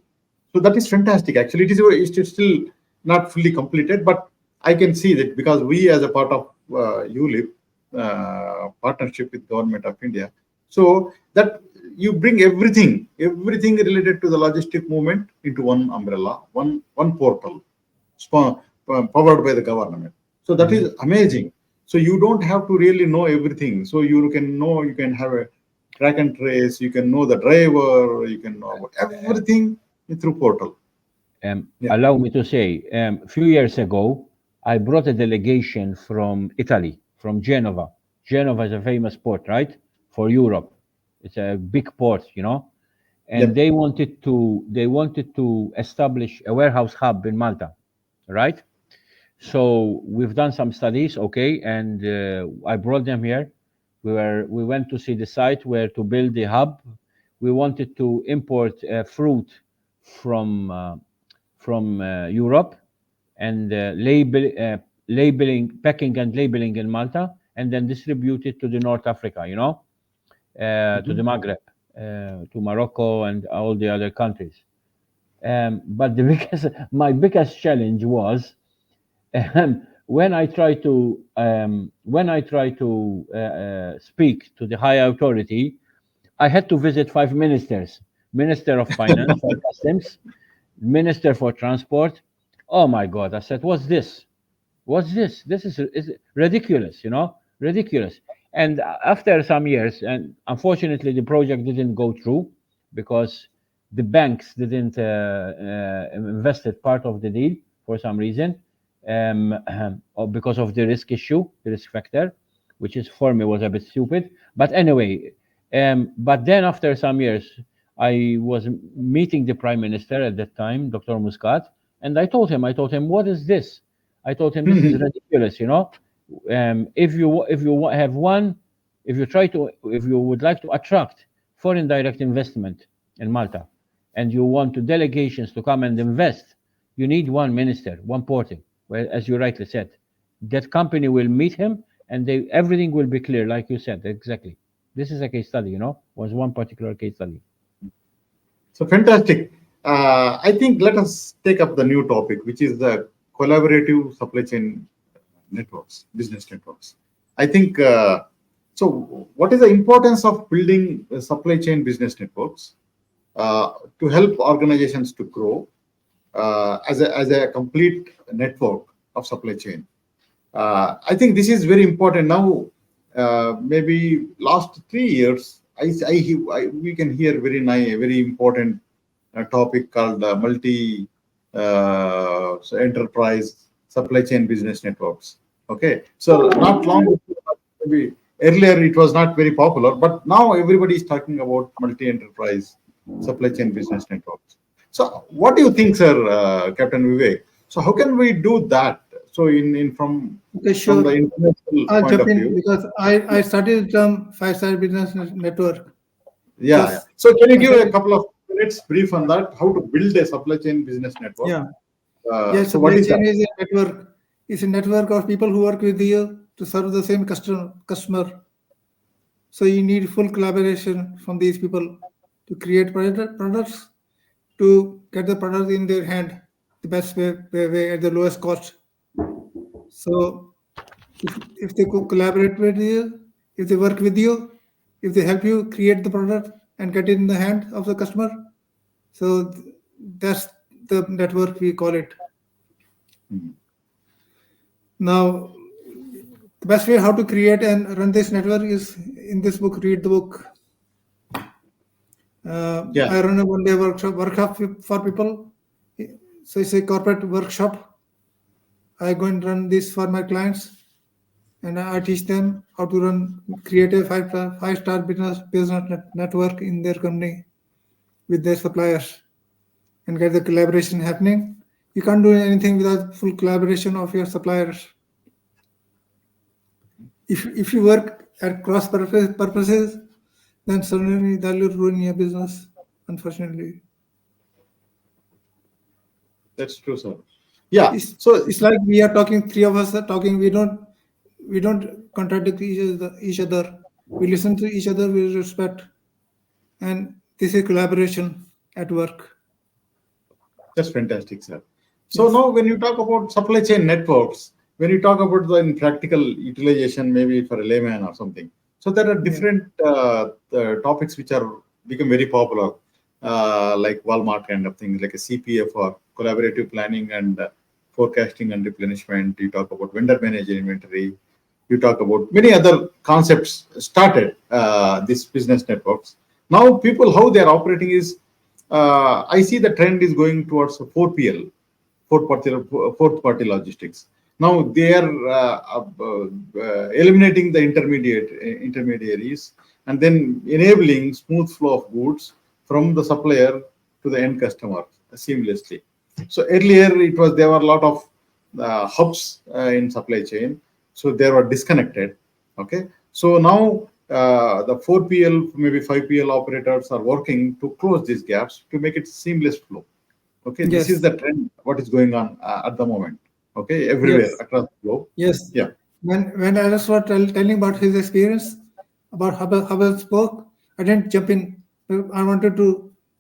So that is fantastic. Actually, it is still not fully completed, but I can see that because we, as a part of ULIP partnership with Government of India, so that you bring everything related to the logistic movement into one umbrella, one portal, powered by the government. So that is amazing. So you don't have to really know everything. So you can have a track and trace. You can know the driver. You can know about everything through portal. Yeah. Allow me to say, a few years ago, I brought a delegation from Italy, from Genova. Genova is a famous port, right, for Europe. It's a big port, and Yep. they wanted to establish a warehouse hub in Malta, right? So we've done some studies, okay, and I brought them here. We went to see the site where to build the hub. We wanted to import fruit from uh, from Europe and packing and labeling in Malta, and then distribute it to the North Africa, to the Mhm. Maghreb, to Morocco and all the other countries. But the my biggest challenge was when I try to speak to the high authority. I had to visit five ministers: Minister of Finance and Customs, Minister for Transport. Oh my God! I said, "What's this? What's this? This is ridiculous, ridiculous." And after some years, and unfortunately, the project didn't go through because the banks didn't invested part of the deal for some reason, or because of the risk issue, the risk factor, which is for me was a bit stupid. But anyway, but then after some years, I was meeting the prime minister at that time, Dr. Muscat, and I told him, what is this? I told him this is Mhm. ridiculous. Have one, if you would like to attract foreign direct investment in Malta, and you want to delegations to come and invest, you need one minister, one porting. Well, as you rightly said, that company will meet him, and everything will be clear, like you said exactly. This is a case study, was one particular case study. So fantastic. I think let us take up the new topic, which is the collaborative supply chain networks, business networks. I think so. What is the importance of building supply chain business networks to help organizations to grow as a complete network of supply chain? I think this is very important now. Maybe last 3 years, we can hear very important topic called multi enterprise supply chain business networks. Okay, so not long before, maybe earlier it was not very popular, but now everybody is talking about multi enterprise supply chain business networks. So, what do you think, sir, Captain Vivek? So, how can we do that? So, in Okay, from the sure. international I'll point jump of in view, because I started the term five-star business network. yeah, yeah. Just So, can you give a consider, couple of minutes brief on that? How to build a supply chain business network? yeah. Yes, So, what supply is that? chain is a network. It's a network of people who work with you to serve the same customer. So you need full collaboration from these people to create products, to get the product in their hand the best way at the lowest cost. So if they collaborate with you, if they work with you, if they help you create the product and get it in the hand of the customer, so that's the network we call it. Mhm. Now, the best way how to create and run this network is in this book. Read the book. Yeah. I run a one-day workshop for people. So it's a corporate workshop. I go and run this for my clients, and I teach them how to create a five-star business network in their company with their suppliers and get the collaboration happening. You can't do anything without full collaboration of your suppliers. If you work at purposes, then suddenly that will ruin your business, unfortunately. That's true, sir. Yeah. So It's like we are talking, three of us are talking. We don't contradict each other. We listen to each other with respect, and this is collaboration at work. that's fantastic, sir. So Yes. now when you talk about supply chain networks, when you talk about the in practical utilization, maybe for a layman or something, so there are Yeah. different topics which are become very popular, like Walmart kind of things, like a CPF or collaborative planning and forecasting and replenishment. You talk about vendor managed inventory. You talk about many other concepts started these business networks. Now people how they are operating is I see the trend is going towards 4PL, fourth party logistics. Now they are eliminating the intermediaries and then enabling smooth flow of goods from the supplier to the end customer seamlessly. So earlier it was there were a lot of hubs in supply chain, so they were disconnected. Okay, so now the 4PL, maybe 5PL operators are working to close these gaps to make it seamless flow. Okay, this is Yes. the trend. What is going on at the moment? Okay, everywhere Yes. across the globe. Yes. Yeah. When Alice was telling about his experience about Hubble spoke, I didn't jump in. I wanted to,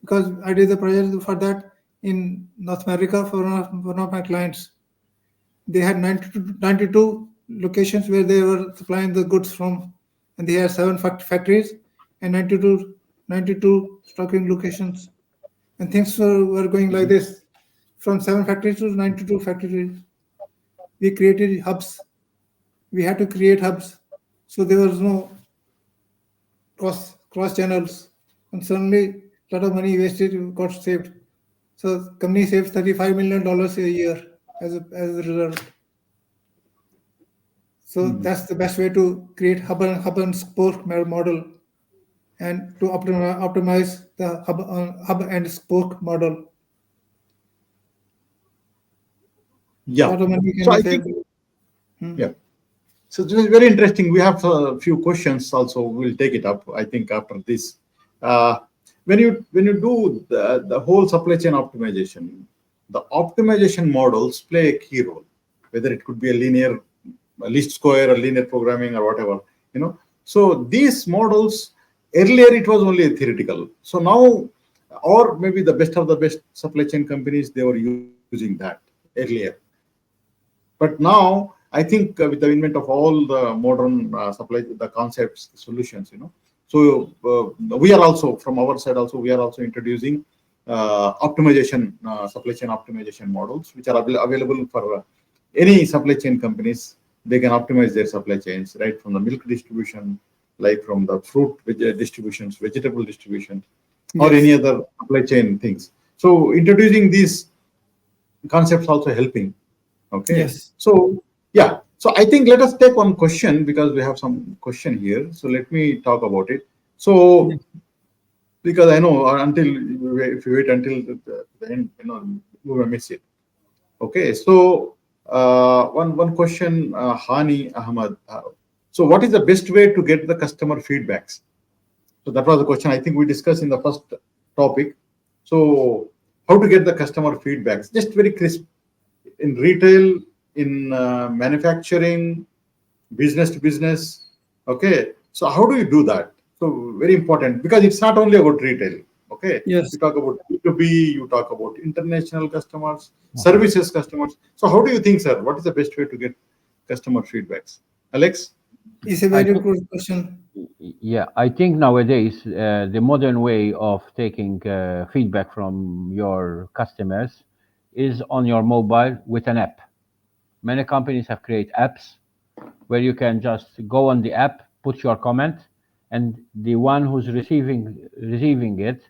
because I did the project for that in North America for one of my clients. They had 92 locations where they were supplying the goods from, and they had seven factories and 92 stocking locations. And things were going like this. From seven factories to 92 factories, we created hubs. We had to create hubs. So there was no cross channels. And suddenly, a lot of money wasted got saved. So company saves $35 million a year as a result. So Mhm. that's the best way to create hub and spoke model, and to optimize the hub and spoke model. A Yeah. lot of money can So be I think saved. Hmm. yeah. So this is very interesting. We have a few questions also. We'll take it up. I think after this, uh, when you do the whole supply chain optimization, the optimization models play a key role. Whether it could be a least square, or linear programming, or whatever, you know. So these models earlier it was only theoretical. So now, or maybe the best of the best supply chain companies they were using that earlier. But now, I think with the invent of all the modern supply, the concepts, the solutions, so we are also from our side also we are also introducing optimization, supply chain optimization models, which are available for any supply chain companies. They can optimize their supply chains right from the milk distribution, like from the fruit distributions, vegetable distributions, or any Yes. other supply chain things. So introducing these concepts also helping. Okay, Yes. so yeah, so I think let us take one question because we have some question here. So let me talk about it. So Yes. because I know until if you wait until the end, you will miss it. Okay, so one question, Hani Ahmad. So what is the best way to get the customer feedbacks? So that was the question I think we discussed in the first topic. So how to get the customer feedbacks? Just very crisp in retail, in manufacturing, business to business. Okay, so how do you do that? So very important because it's not only about retail. Okay, Yes. you talk about B2B, you talk about international customers, Okay. services customers. So how do you think, sir? What is the best way to get customer feedbacks? Alex? It's a I very think, good question. yeah, I think nowadays the modern way of taking feedback from your customers is on your mobile with an app. Many companies have created apps where you can just go on the app, put your comment, and the one who's receiving it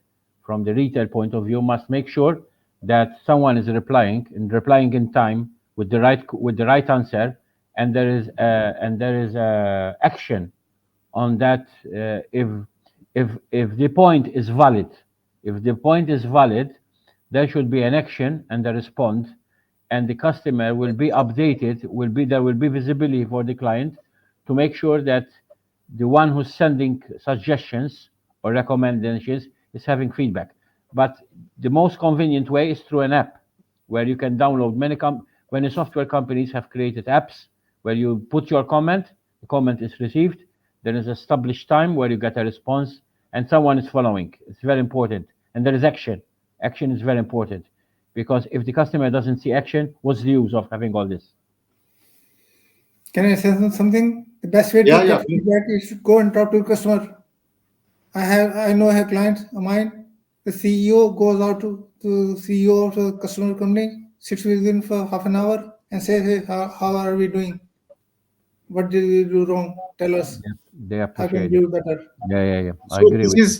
from the retail point of view must make sure that someone is replying in time with the right answer, and there is action on that. If the point is valid, if the point is valid, there should be an action and a response, and the customer will be updated. Will be visibility for the client to make sure that the one who's sending suggestions or recommendations is having feedback. But the most convenient way is through an app where you can download Many software companies have created apps where you put your comment, the comment is received, there is established time where you get a response, and someone is following. It's very important. And there is action. Action is very important because if the customer doesn't see action, what's the use of having all this? Can I say something? The best way to Yeah, yeah, get please. feedback is to go and talk to the customer. I know a client of mine. The CEO goes out to CEO of the customer company, sits with him for half an hour and says, "Hey, how are we doing? What did we do wrong? Tell us. They How can appreciate we it. do better?" Yeah, yeah, yeah. I So agree this with you. is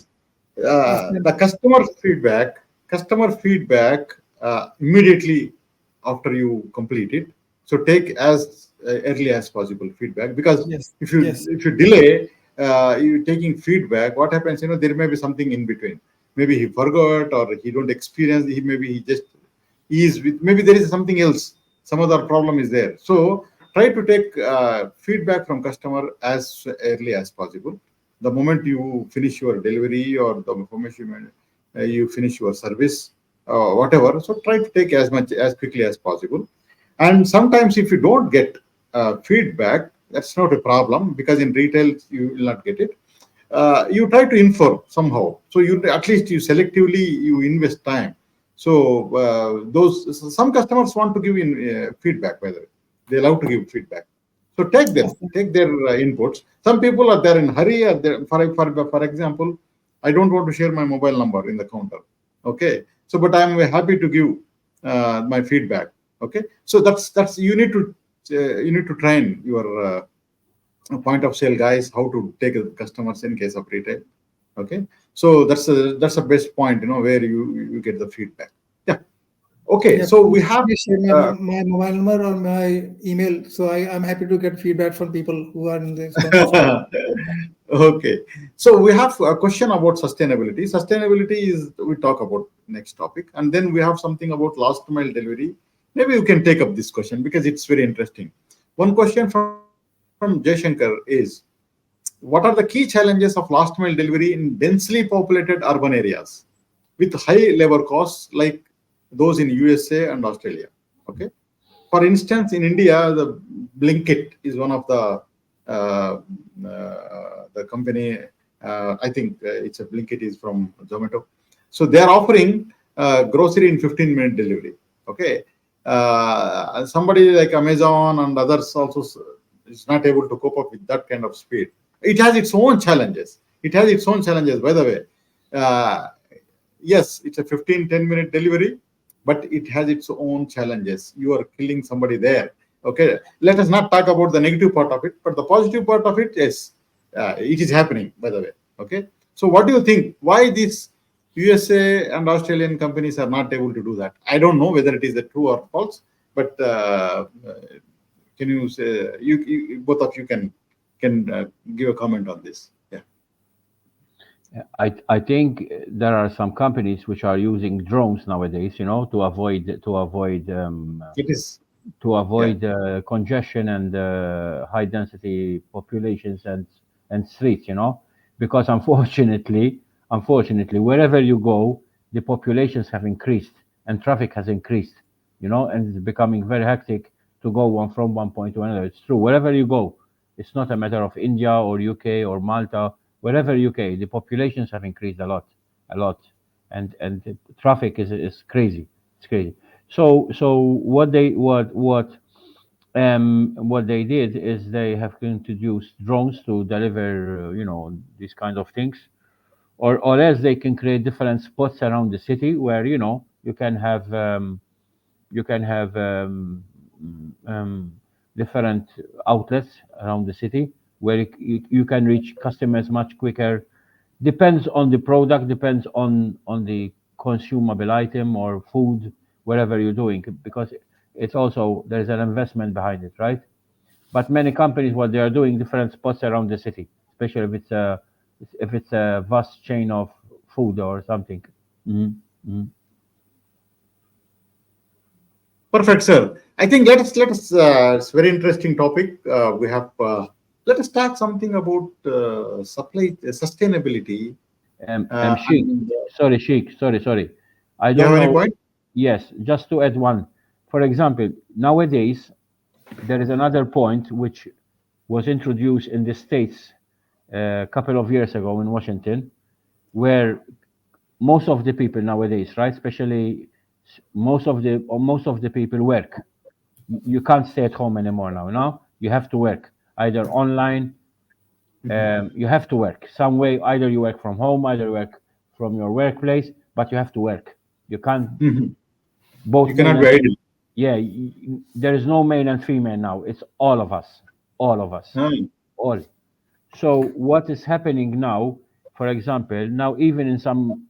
Ask the them. customer feedback. Customer feedback immediately after you complete it. So take as early as possible feedback, because Yes, yes, if you delay you taking feedback, what happens? There may be something in between. Maybe he forgot, or he don't experience. He maybe he just is with. Maybe there is something else. Some other problem is there. So try to take feedback from customer as early as possible. The moment you finish your delivery, or the information you finish your service, whatever. So try to take as much as quickly as possible. And sometimes if you don't get feedback, that's not a problem, because in retail you will not get it. You try to inform somehow. So you at least you selectively you invest time. So those some customers want to give in feedback. By the way, they love to give feedback. So take them, ask them. take their inputs. Some people are there in hurry. Or for example, I don't want to share my mobile number in the counter. Okay, so but I'm happy to give my feedback. Okay, so that's you need to train your point of sale guys how to take the customers in case of retail. Okay, so that's a best point, where you get the feedback. Yeah. Okay, Yeah, so we have please share uh, my mobile number or my email. So I'm happy to get feedback from people who are in this conversation. okay, so we have a question about sustainability. Sustainability is we talk about next topic, and then we have something about last mile delivery. Maybe you can take up this question because it's very interesting. One question from Jayshankar is, what are the key challenges of last mile delivery in densely populated urban areas with high labor costs like those in USA and Australia? Okay. For instance, in India, the Blinkit is one of the company. I think it's a Blinkit is from Zomato. So they are offering grocery in 15-minute delivery. Okay, somebody like Amazon and others also is not able to cope up with that kind of speed. It has its own challenges. It has its own challenges. By the way, uh, yes, it's a 10-minute delivery, but it has its own challenges. You are killing somebody there. Okay, let us not talk about the negative part of it, but the positive part of it, yes, it is happening, by the way. Okay, so what do you think? Why these USA and Australian companies are not able to do that? I don't know whether it is the true or false, but can you say, both of you can give a comment on this? Yeah, I think there are some companies which are using drones nowadays, it is. to Yeah. avoid congestion and high density populations and streets, because unfortunately, wherever you go, the populations have increased and traffic has increased, and it's becoming very hectic to go from one point to another. It's true. Wherever you go, it's not a matter of India or UK or Malta. Wherever UK, the populations have increased a lot, and the traffic is crazy. It's crazy. So what they did is they have introduced drones to deliver these kind of things, or else they can create different spots around the city where you can have different outlets around the city where you can reach customers much quicker. Depends on the product, depends on the consumable item or food, whatever you're doing, because it's also there's an investment behind it, right? But many companies, what they are doing, different spots around the city, especially if it's a vast chain of food or something. Mhm. Perfect, sir. I think let us. It's very interesting topic. We have. Let us talk something about supply sustainability. Sheikh, And sorry, Sheikh, sorry. I you don't have any know. point? Yes, just to add one. For example, nowadays there is another point which was introduced in the states a couple of years ago in Washington, where most of the people nowadays, right, especially most of the people work. You can't stay at home anymore now. Now you have to work either online. You have to work some way. Either you work from home, either you work from your workplace, but you have to work. You can't Mhm. both You male cannot be and idle. yeah. There is no male and female now. It's all of us, Hmm. all. So what is happening now? For example, now even in some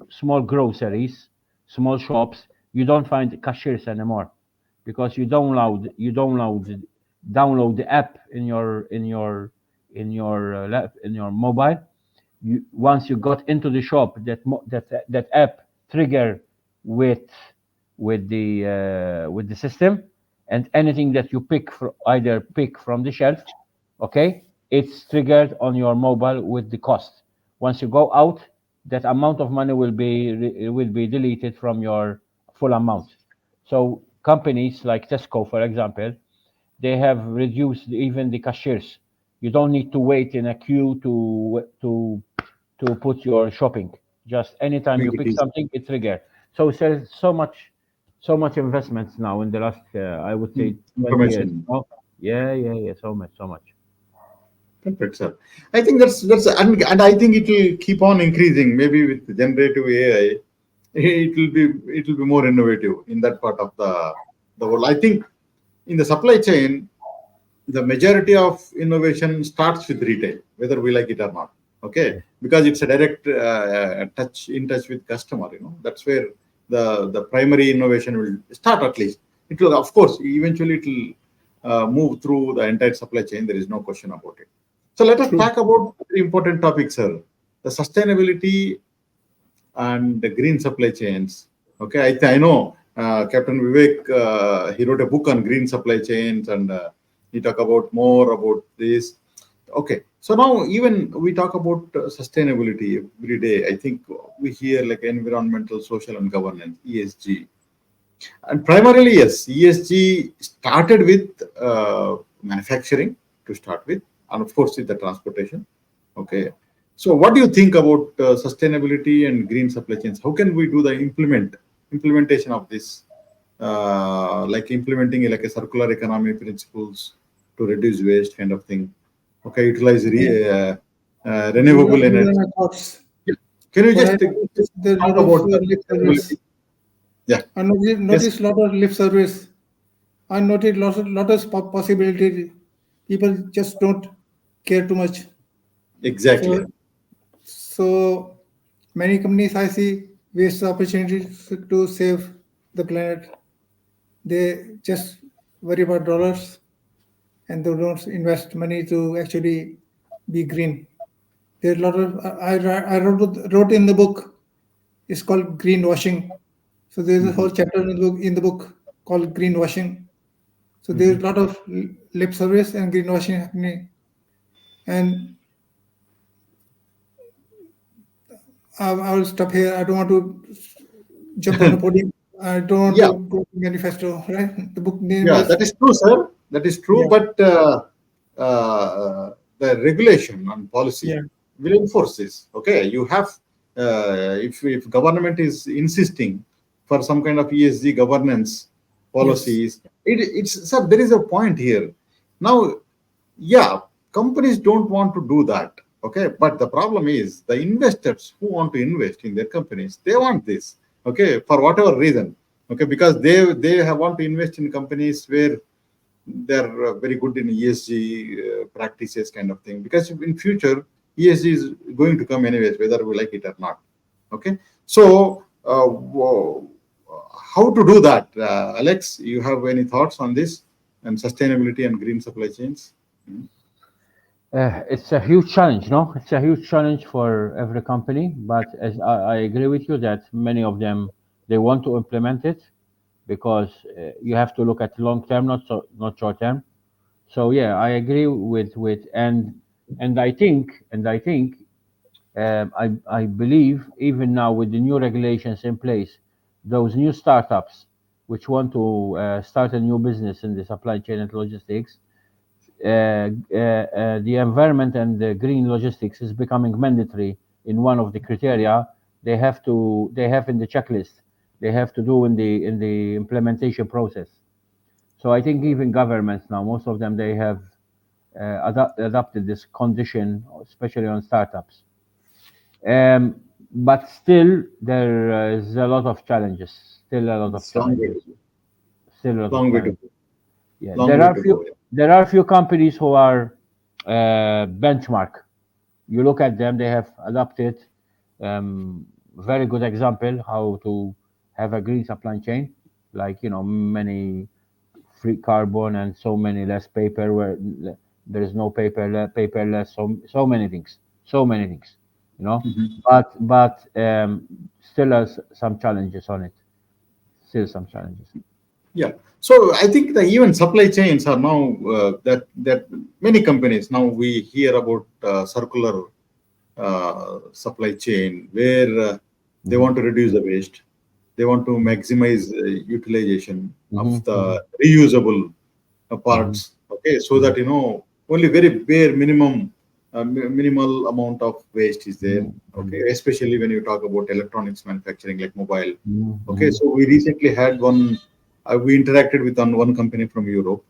small groceries, small shops, you don't find cashiers anymore because you download the app in your mobile. Once you got into the shop, that app trigger with with the system, and anything that you either pick from the shelf, okay, it's triggered on your mobile with the cost. Once you go out, that amount of money will be deleted from your full amount. So companies like Tesco, for example, they have reduced even the cashiers. You don't need to wait in a queue to put your shopping. Just anytime you Make it pick easy. something, it trigger. So there's so much investments now in the last, I would say, 20 years. Information. Oh, yeah, yeah, yeah. So much, so much. Perfect, sir. I think and I think it will keep on increasing. Maybe with generative AI, it will be more innovative in that part of the world. I think in the supply chain, the majority of innovation starts with retail, whether we like it or not. Okay, Yes. because it's a direct touch with customer. That's where the primary innovation will start. At least it will, of course, eventually it will move through the entire supply chain. There is no question about it. So let us True. talk about very important topics, sir. The sustainability and the green supply chains. Okay, I know Captain Vivek, he wrote a book on green supply chains, and he talk about more about this. Okay, so now even we talk about sustainability every day. I think we hear like environmental, social, and governance (ESG). And primarily, yes, ESG started with manufacturing to start with, and of course, with the transportation. Okay. So, what do you think about sustainability and green supply chains? How can we do the implementation of this, like implementing like a circular economy principles to reduce waste, kind of thing? Okay, utilize Yeah. renewable These are energy. my thoughts. Yeah. Can you What I just noticed, there's a talk lot of about lip sustainability? service. Yeah. I noticed, Yes. noticed lot of lip service. I noticed lot of possibility. People just don't care too much. Exactly. So so many companies I see waste the opportunity to save the planet. They just worry about dollars and they don't invest money to actually be green. There's a lot of I wrote in the book. It's called greenwashing. So there's a Mhm. whole chapter in the book called greenwashing. So there's Mhm. a lot of lip service and greenwashing happening. And I will stop here. I don't want to jump on the podium. I don't want Yeah, to go to manifesto. Right? The book name yeah, is that is true, sir. That is true. yeah, But the regulation and policy yeah, will enforce this. Okay, you have if government is insisting for some kind of ESG governance yes, policies, it's sir. There is a point here. Now, yeah, companies don't want to do that. Okay, but the problem is the investors who want to invest in their companies, they want this. Okay, for whatever reason. Okay, because they want to invest in companies where they're very good in ESG practices, kind of thing. Because in future ESG is going to come anyways, whether we like it or not. Okay, so how to do that, Alex? You have any thoughts on this and sustainability and green supply chains? Mhm. It's a huge challenge, no? It's a huge challenge for every company, but as I agree with you that many of them they want to implement it because you have to look at long term, not short term. So yeah, I agree with and I think I believe even now with the new regulations in place, those new startups, which want to start a new business in the supply chain and logistics, the environment and the green logistics is becoming mandatory in one of the criteria they have in the checklist. They have to do in the implementation process. So I think even governments now, most of them, they have adopted this condition, especially on startups. But still, there is a lot of challenges. Still a lot of It's long way challenges. to go. Still a lot of Long way to challenges. go. Yeah, Long way to go. there are few companies who are benchmark. You look at them; they have adopted very good example how to have a green supply chain, like many free carbon and so many less paper where there is no paperless, so many things, so many things, you know Mhm. but still has some challenges on it, still some challenges. Yeah. So I think the even supply chains are now that many companies now we hear about circular supply chain where they Hmm. want to reduce the waste, they want to maximize utilization of Hmm. the reusable Hmm. parts. Okay, so Hmm. that only very bare minimum minimal amount of waste is there. Hmm. Okay, especially when you talk about electronics manufacturing like mobile. Hmm. Okay, Hmm. so we recently had one. We interacted with one company from Europe.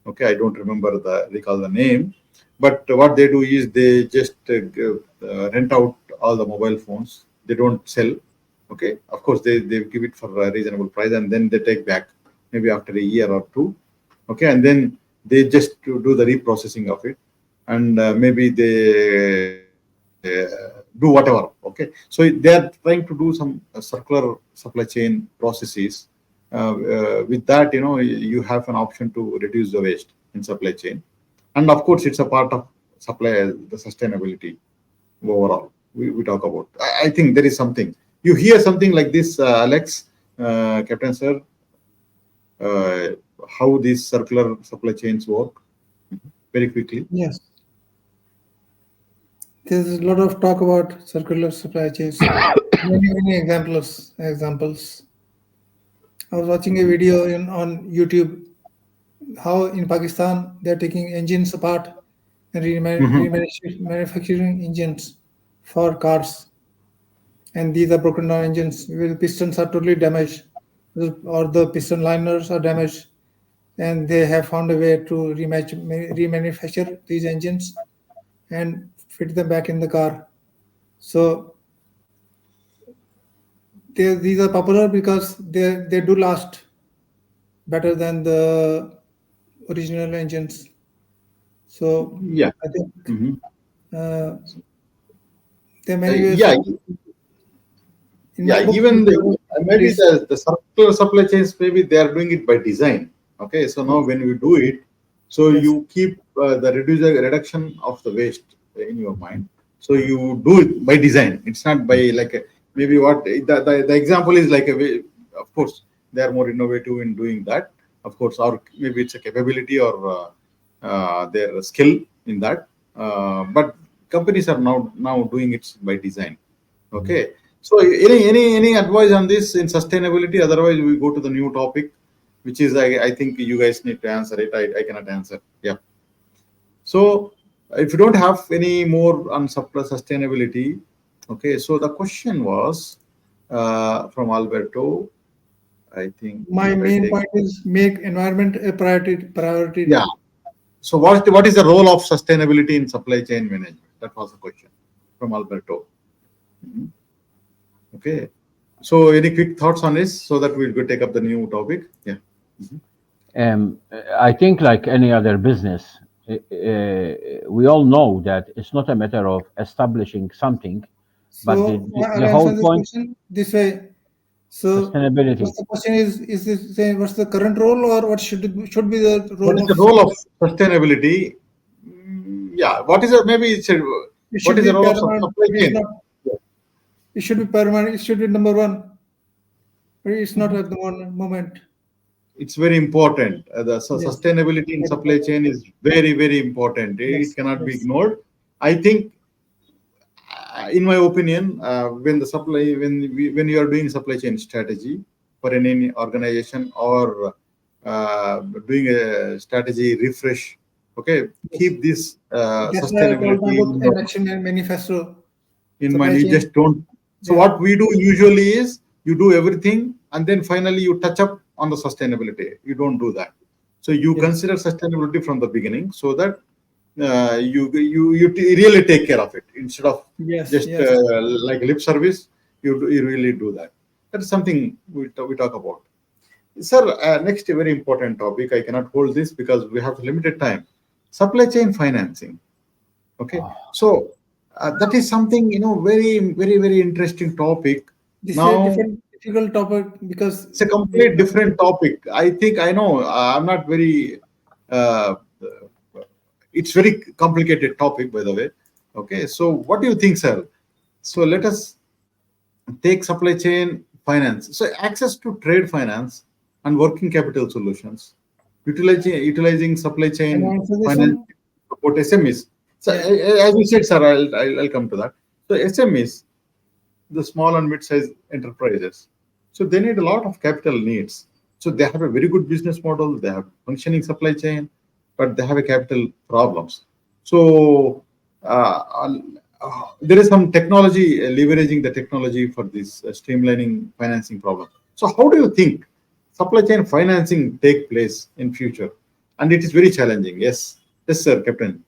Okay, I don't remember the recall the name, but what they do is they just rent out all the mobile phones. They don't sell. Okay, of course they give it for a reasonable price and then they take back maybe after a year or two. Okay, and then they just do the reprocessing of it, and maybe they do whatever. Okay, so they are trying to do some circular supply chain processes. With that, you have an option to reduce the waste in supply chain, and of course it's a part of supply the sustainability overall we talk about. I think there is something you hear something like this, Alex, Captain Sir, uh, how these circular supply chains work very quickly. Yes, there's a lot of talk about circular supply chains. Many examples. I was watching a video on YouTube how in Pakistan they're taking engines apart and Mhm. manufacturing engines for cars, and these are broken down engines where the pistons are totally damaged, or the piston liners are damaged, and they have found a way to remanufacture these engines and fit them back in the car. So these are popular because they do last better than the original engines. So Yeah. I think Mhm. uh, there are many ways. Yeah, In yeah, my book, even it maybe is the circular supply chains, maybe they are doing it by design. Okay, so now yes, when you do it, so yes. you keep the reduction of the waste in your mind. So you do it by design. It's not by like maybe what the example is like a way. Of course, they are more innovative in doing that. Of course, or maybe it's a capability or their skill in that. But companies are now doing it by design. Mhm. Okay. So any advice on this in sustainability? Otherwise, we go to the new topic, which is I think you guys need to answer it. I cannot answer. Yeah. So if you don't have any more on supply sustainability, okay. So the question was from Alberto. I think My if I main take point is make environment a priority. yeah. Priority. So what is the role of sustainability in supply chain management? That was the question from Alberto. Mhm. Okay. So, any quick thoughts on this so that we'll go take up the new topic? Yeah. Mhm. I think, like any other business, we all know that it's not a matter of establishing something, but So I'll the answer whole this point, question this way. So sustainability. what's the question is this saying what's the current role or what should be the What role is of the role of supply? sustainability? Yeah. What is the maybe it's a, It what should is the be role of paramount. supply It is chain? not. It should be paramount. It should be number one. But it's not Mhm. at the moment. It's very important. The Yes. sustainability in Very supply important. chain is very important. It Yes. cannot be Yes. ignored. I think, in my opinion, when you are doing supply chain strategy, for any organization or doing a strategy refresh. Okay, Yes. keep this That's why I told my sustainability book an action and manifesto, in mind. supply You chain. just don't. So Yeah. what we do usually is you do everything and then finally you touch up on the sustainability. You don't do that. So you Yes. consider sustainability from the beginning so that you really take care of it instead of Yes. just Yes. like lip service. You really do that. That is something we talk about. Sir, next a very important topic. I cannot hold this because we have limited time. Supply chain financing. Okay, so that is something very interesting topic. This is a Now different difficult topic because it's a we complete different topic. I think I know. I'm not very. Uh, it's very complicated topic, by the way. Okay, so what do you think, sir? So let us take supply chain finance. So access to trade finance and working capital solutions, utilizing supply can I chain answer this finance one? to support SMEs. So Yeah. as you said, sir, I'll come to that. So SMEs, the small and mid-sized enterprises. So they need a lot of capital needs. So they have a very good business model, they have functioning supply chain, but they have a capital problems. So there is some technology leveraging the technology for this streamlining financing problem. So how do you think supply chain financing take place in future? And it is very challenging. Yes, sir, Captain.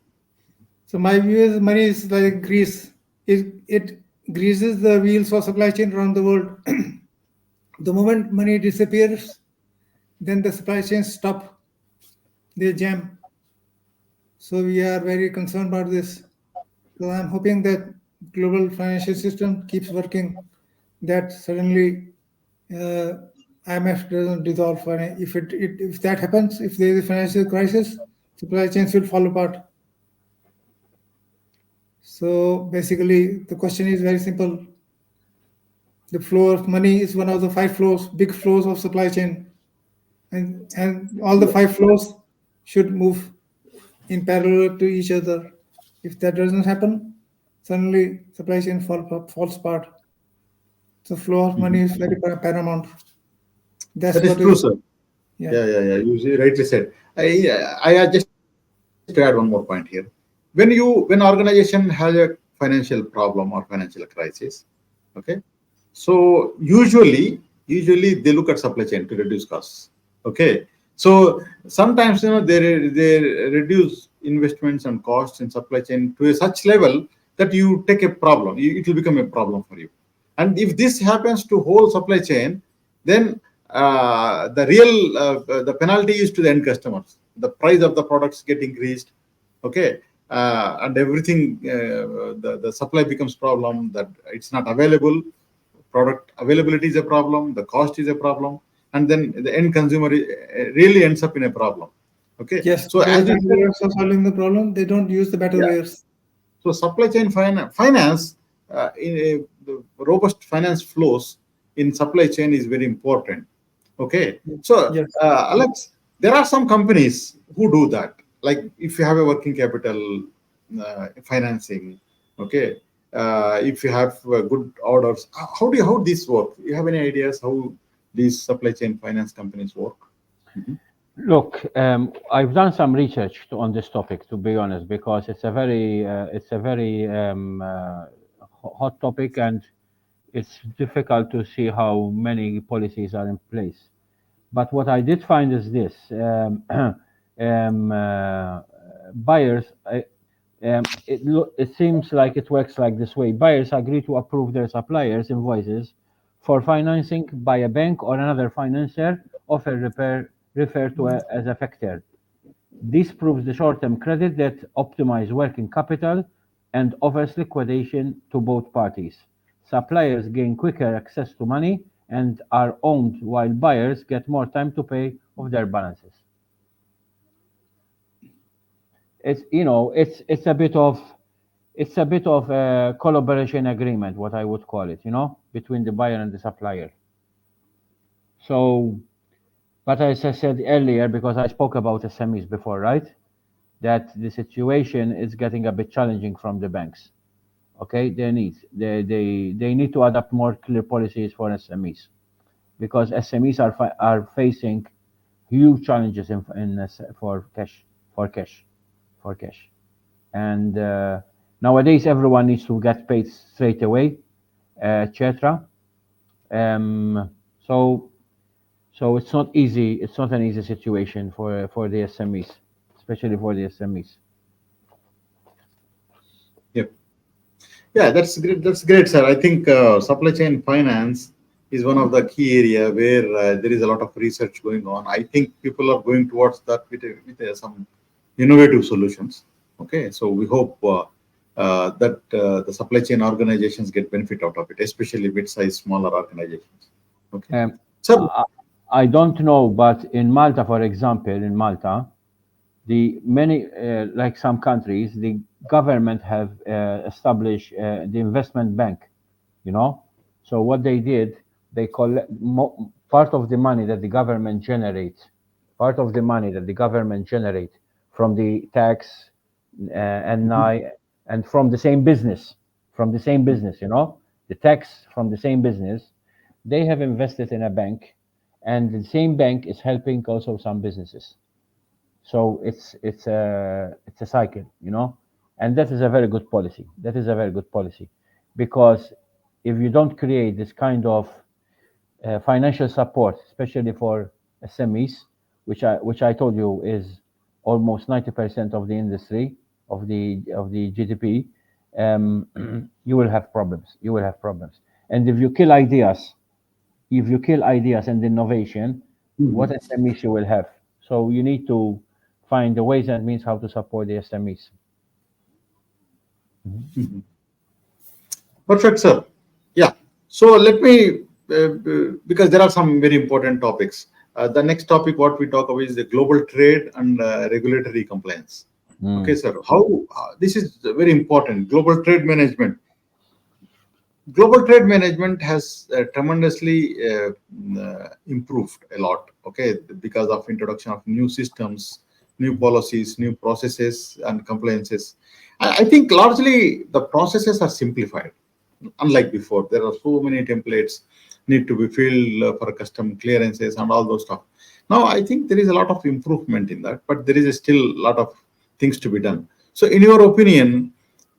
So my view is money is like grease. It greases the wheels for supply chain around the world. The moment money disappears, then the supply chains stop. They jam. So we are very concerned about this. So I'm hoping that global financial system keeps working. That suddenly uh, IMF doesn't dissolve. And if that happens, if there is a financial crisis, supply chains will fall apart. So basically, the question is very simple. The flow of money is one of the five flows, big flows of supply chain, and all the five flows should move in parallel to each other. If that doesn't happen, suddenly supply chain falls apart. The flow of money Mhm. is very paramount. That's That is what true, is, sir. yeah. Yeah. Rightly said. I just to add one more point here. When organization has a financial problem or financial crisis, okay, so usually they look at supply chain to reduce costs. Okay, so sometimes they reduce investments and costs in supply chain to a such level that you take a problem. It will become a problem for you. And if this happens to whole supply chain, then the penalty is to the end customers. The price of the products get increased. Okay, and everything the supply becomes problem, that it's not available, product availability is a problem, the cost is a problem, and then the end consumer really ends up in a problem. Okay, Yes, so there are as you different said, ways of solving the problem. They don't use the better yeah, ways. so supply chain finance the robust finance flows in supply chain is very important. Okay, so Yes. Alex, there are some companies who do that. Like if you have a working capital financing, okay, if you have good orders, how this work? You have any ideas how these supply chain finance companies work? Mhm. Look, I've done some research on this topic, to be honest, because it's a very hot topic, and it's difficult to see how many policies are in place. But what I did find is this: buyers. It seems like it works like this way. Buyers agree to approve their suppliers' invoices for financing by a bank or another financier, often referred to as a factor. This proves the short-term credit that optimize working capital and offers liquidation to both parties. Suppliers gain quicker access to money and are owned, while buyers get more time to pay off their balances. It's a bit of a collaboration agreement, what I would call it, between the buyer and the supplier. So, but as I said earlier, because I spoke about SMEs before, right? That the situation is getting a bit challenging from the banks. Okay, they need to adopt more clear policies for SMEs. because SMEs are facing huge challenges for cash, for cash, and nowadays everyone needs to get paid straight away, etc. Um, so so it's not easy. It's not an easy situation for the SMEs, especially for the SMEs. Yep. Yeah, that's great. That's great, sir. I think supply chain finance is one of the key area where there is a lot of research going on. I think people are going towards that with some innovative solutions. Okay, so we hope that the supply chain organizations get benefit out of it, especially mid-sized, smaller organizations. Okay, Um, so I, I don't know, but in Malta, for example, in Malta, the many like some countries, the government have established the investment bank. You know, so what they did, they collect part of the money that the government generates, part of the money that the government generate from the tax and mhm, I and from the same business, you know, the tax from the same business, they have invested in a bank, and the same bank is helping also some businesses. So it's a cycle, you know, and that is a very good policy. That is a very good policy, because if you don't create this kind of financial support, especially for SMEs, which I told you is almost 90% of the industry of the GDP, you will have problems. You will have problems, and if you kill ideas and innovation, what mhm, SMEs you will have. So you need to find the ways and means how to support the SMEs. mhm. Perfect, sir. Yeah. So let me, because there are some very important topics. The next topic, what we talk about is the global trade and regulatory compliance. Okay, Mm. sir. How this is very important. Global trade management has tremendously improved a lot. Okay, because of introduction of new systems, new policies, new processes, and compliances. I think largely the processes are simplified. Unlike before, there are so many templates need to be filled for custom clearances and all those stuff. Now, I think there is a lot of improvement in that, but there is still a lot of things to be done. So, in your opinion,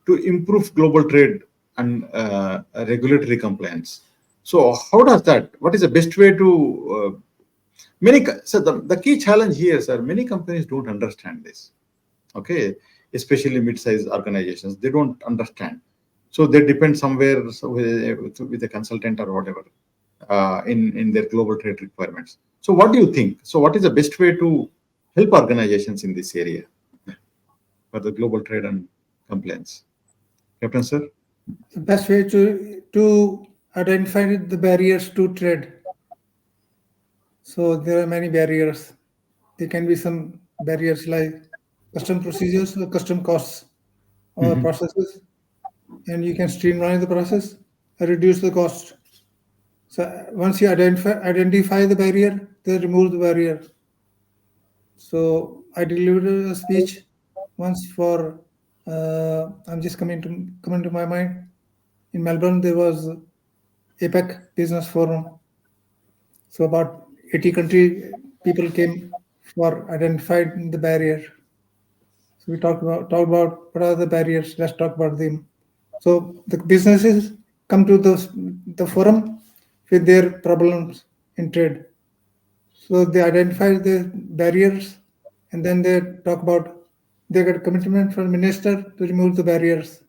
to improve global trade and regulatory compliance. So, how does that? What is the best way to so the key challenge here, sir? Many companies don't understand this. Okay, especially mid-sized organizations, they don't understand. So they depend somewhere with a consultant or whatever in their global trade requirements. So what do you think? So what is the best way to help organizations in this area for the global trade and compliance? Captain, sir? The best way to identify the barriers to trade. So there are many barriers. There can be some barriers like custom procedures or custom costs or Mhm. processes, and you can streamline the process and reduce the cost. So once you identify the barrier, then remove the barrier. So I delivered a speech once for I'm just coming to my mind. In Melbourne, there was APEC Business Forum. So about 80 country people came for identifying the barrier. So we talked about what are the barriers. Let's talk about them. So the businesses come to the forum with their problems in trade. So they identify the barriers, and then they talk about they got commitment from minister to remove the barriers.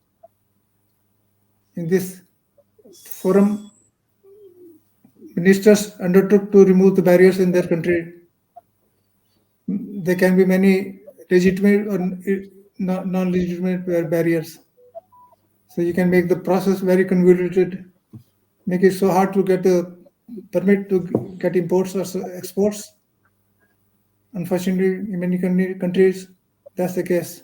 In this forum, ministers undertook to remove the barriers in their country. There can be many legitimate or non-legitimate barriers. So you can make the process very convoluted, make it so hard to get a permit to get imports or exports. Unfortunately, in many countries, that's the case.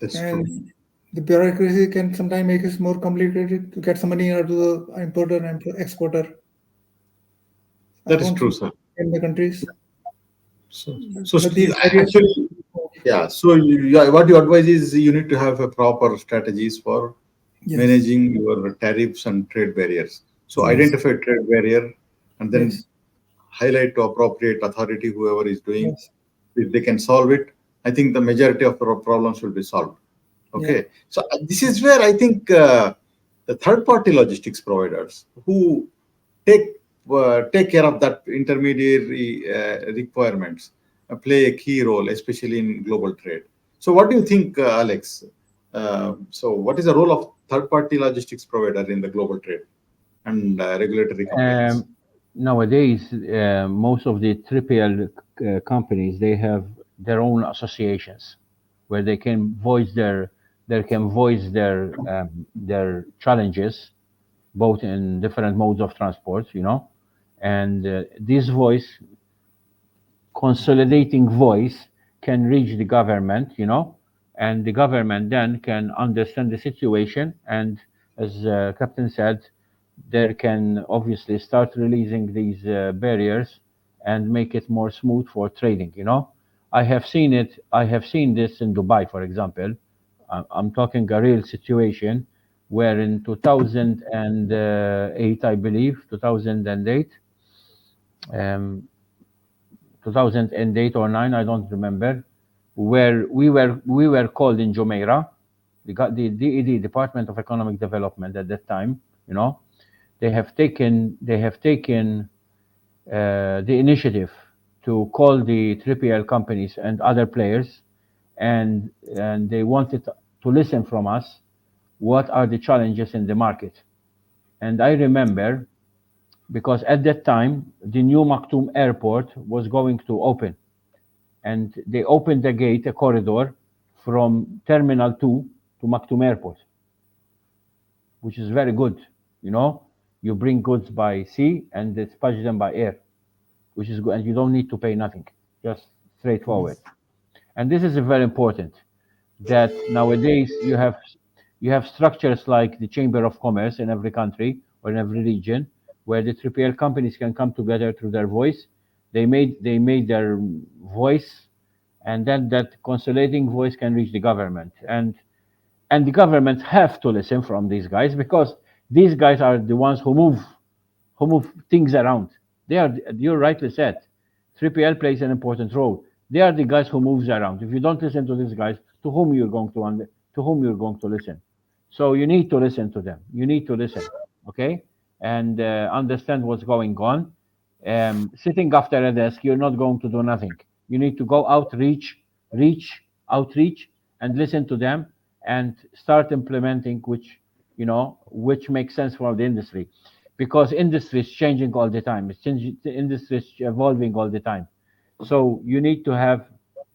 That's true. And the bureaucracy can sometimes make it more complicated to get some money out of the importer and exporter. I That is won't true, say sir. in the countries, So but these barriers. actually, yeah. So what you advise is you need to have a proper strategies for Yes, managing your tariffs and trade barriers. So yes, identify trade barrier and then Yes. highlight to appropriate authority, whoever is doing. Yes. If they can solve it, I think the majority of the problems will be solved. Yeah. Okay, so this is where I think the third-party logistics providers who take take care of that intermediary requirements play a key role, especially in global trade. So, what do you think, Alex? So, what is the role of third-party logistics provider in the global trade and regulatory compliance? Um, Nowadays, most of the 3PL companies, they have their own associations where they can voice their challenges, both in different modes of transport, and this consolidating voice can reach the government, and the government then can understand the situation. And as Captain said, there can obviously start releasing these barriers and make it more smooth for trading. I have seen this in Dubai, for example. I'm talking a real situation where in 2008, I believe, 2008, um, 2008 or 9, I don't remember, where we were called in Jumeirah, the DED, Department of Economic Development at that time, you know, they have taken the initiative to call the 3PL companies and other players, and they wanted to listen from us what are the challenges in the market. And I remember, because at that time the new Maktoum airport was going to open, and they opened the gate, a corridor from Terminal 2 to Maktoum Airport, which is very good. You know, you bring goods by sea and dispatch them by air, which is good, and you don't need to pay nothing, just straightforward. And this is very important, that nowadays you have structures like the Chamber of Commerce in every country or in every region, where the 3PL companies can come together through their voice. They made their voice, and then that consolidating voice can reach the government, and the government have to listen from these guys, because these guys are the ones who move things around. They are, you rightly said, 3PL plays an important role. They are the guys who moves around. If you don't listen to these guys, to whom you're going to listen? So you need to listen to them. You need to listen, okay, and understand what's going on. Sitting after a desk, you're not going to do nothing. You need to go outreach, and listen to them, and start implementing, which makes sense for the industry, because industry is changing all the time. The industry is evolving all the time. So you need to have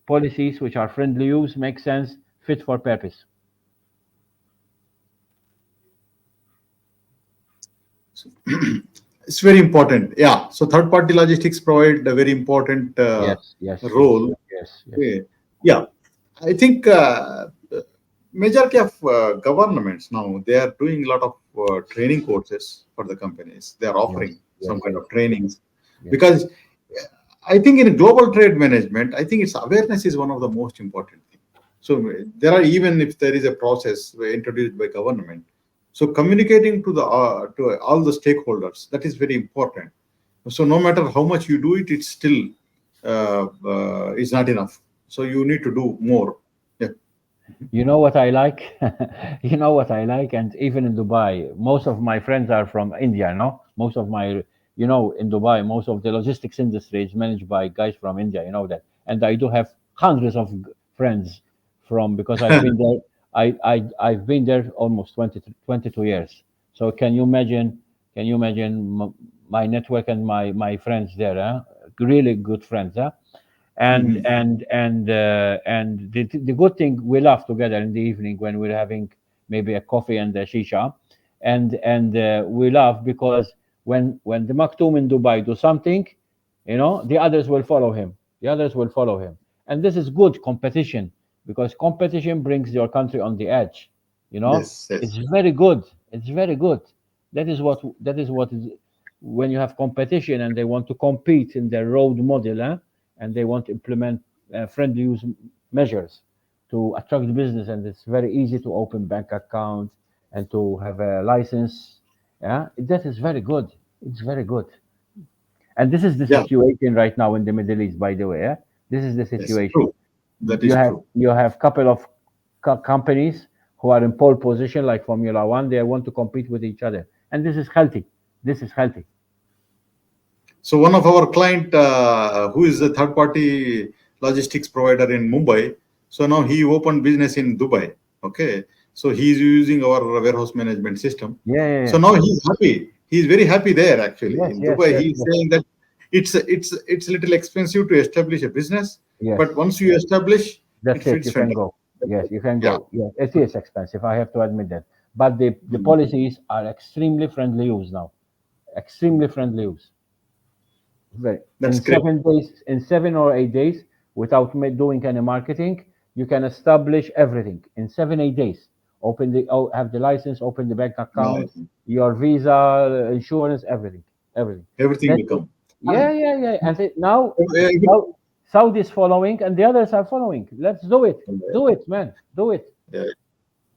policies which are friendly use, make sense, fit for purpose. It's very important. Yeah. So third-party logistics provide a very important Yes, yes, yes, role. yes, yes, Okay. Yeah. I think majority of governments now, they are doing a lot of training courses for the companies. They are yes, offering some yes, kind of trainings yes, because I think in global trade management, I think its awareness is one of the most important thing. So there are, even if there is a process introduced by government, so communicating to the to all the stakeholders, that is very important. So no matter how much you do it, it's still is not enough. So you need to do more. Yeah. You know what I like? You know what I like? And even in Dubai, most of my friends are from India, no? In Dubai, most of the logistics industry is managed by guys from India, you know that. And I do have hundreds of friends because I've been there. I've been there almost 22 years. So can you imagine my network and my friends there, huh? Really good friends, huh? And the good thing, we laugh together in the evening when we're having maybe a coffee and a shisha, and we laugh because when the Maktoum in Dubai do something, the others will follow him. The others will follow him, and this is good competition, because competition brings your country on the edge. Yes. It's Yes. very good. It's very good. That is what is when you have competition and they want to compete in their road model, and they want to implement friendly use measures to attract business, and it's very easy to open bank accounts and to have a license. Yeah, that is very good. It's very good. And this is the Yeah. situation right now in the Middle East, by the way. Eh? This is the Yes. situation. True. That is true. You have couple of companies who are in pole position, like Formula One. They want to compete with each other, and this is healthy. This is healthy. So one of our client, who is a third party logistics provider in Mumbai, so now he opened business in Dubai. Okay, so he's using our warehouse management system. Yeah, yeah, So yeah. now he's happy. He's very happy there actually Yes, in yes, Dubai. yes, He's yes, saying that it's a little expensive to establish a business, yes. but once you establish, it That's it. fits You can fantastic. go. Yes, you can Yeah, go. Yes, it is expensive. I have to admit that. But the mm, policies are extremely friendly use now. Extremely friendly use. Very. that's In great. 7 days, in 7 or 8 days, without doing any marketing, you can establish everything in 7 8 days. Have the license, open the bank Yeah, account, your visa, insurance, everything, everything. everything That's will it. come. Yeah, yeah, yeah. And now, Uh, now Saudi is following, and the others are following. Let's do it. Do it, man. Do it. uh,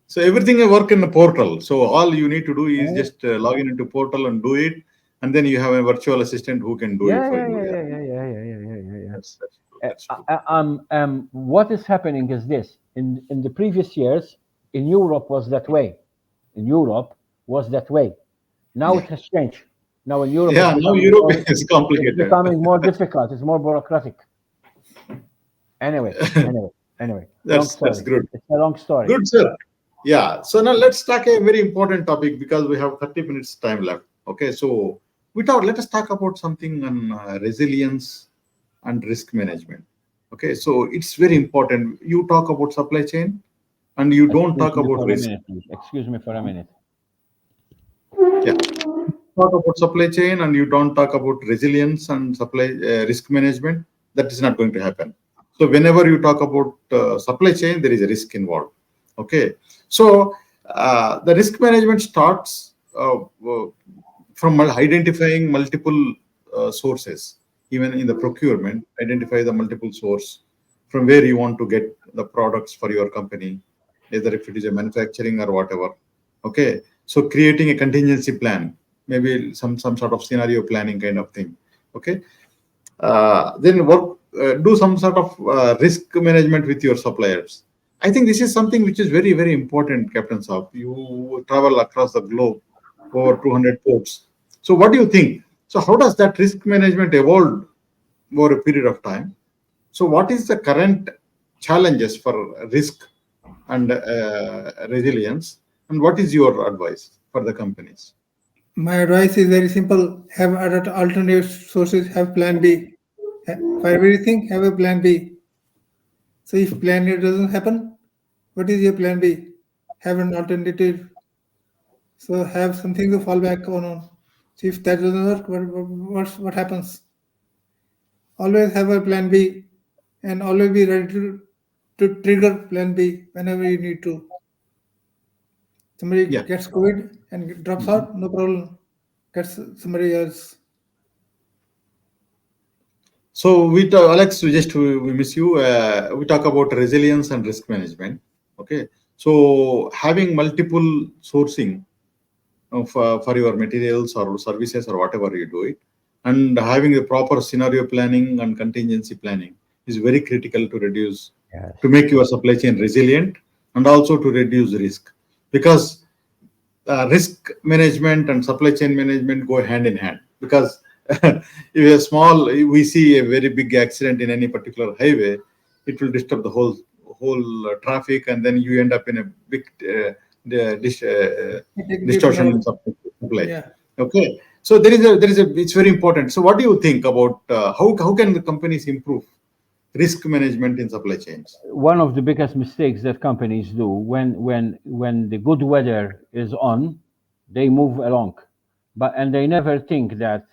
So everything will work in the portal. So all you need to do is Yeah, just log in into portal and do it, and then you have a virtual assistant who can do it yeah, for yeah, you. yeah, Yeah, yeah, yeah, yeah, yeah, yeah, yeah, yeah, yeah. that's true. That's true. What is happening is this: in the previous years, in Europe was that way. In Europe was that way. Now Yeah, it has changed. Now in Europe, yeah. Now Europe is it's complicated. becoming more difficult. It's more bureaucratic. Anyway, anyway, anyway. Long That's story. good. It's a long story. Good, sir. Yeah. So now let's talk a very important topic because we have 30 minutes time left. Okay. So let us talk about something on resilience and risk management. Okay. So it's very important. You talk about supply chain and you don't Excuse talk me about for a risk. minute, please. Excuse me for a minute. Yeah. Talk about supply chain and you don't talk about resilience and supply risk management, that is not going to happen. So whenever you talk about supply chain, there is a risk involved. Okay. So the risk management starts from identifying multiple sources. Even in the procurement, identify the multiple source from where you want to get the products for your company, either if it is a manufacturing or whatever. Okay, so creating a contingency plan, maybe some sort of scenario planning kind of thing. Okay, then do some sort of risk management with your suppliers. I think this is something which is very important, Captain Saab. You travel across the globe over 200 ports. So what do you think? So how does that risk management evolve over a period of time? So what is the current challenges for risk and resilience, and what is your advice for the companies? My advice is very simple. Have alternative sources, have plan B. For everything, have a plan B. So if plan A doesn't happen, what is your plan B? Have an alternative. So have something to fall back on. So if that doesn't work, what happens? Always have a plan B and always be ready to trigger plan B whenever you need to. Somebody Yeah. gets COVID and drops Mhm. out, no problem. Gets somebody else. So Alex, we miss you. We talk about resilience and risk management. Okay. So having multiple sourcing for your materials or services or whatever you do it, and having the proper scenario planning and contingency planning is very critical Yes. to make your supply chain resilient and also to reduce risk, because risk management and supply chain management go hand in hand, because if we see a very big accident in any particular highway, it will disturb the whole traffic, and then you end up in a big the- dis- uh, distortion in supply. Yeah. Okay, so there is a it's very important. So what do you think about how can the companies improve risk management in supply chains? One of the biggest mistakes that companies do when the good weather is on, they move along, and they never think that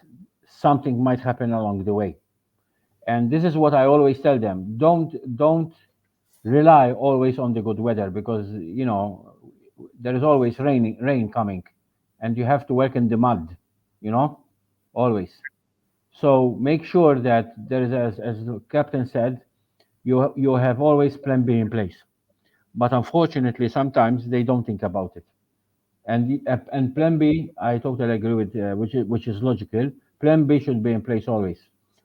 something might happen along the way. And this is what I always tell them: don't rely always on the good weather, because there is always rain coming, and you have to work in the mud, you know, always. So make sure that there is, as the captain said, you have always plan B in place. But unfortunately, sometimes they don't think about it. And plan B, I totally agree with, which is logical. Plan B should be in place always.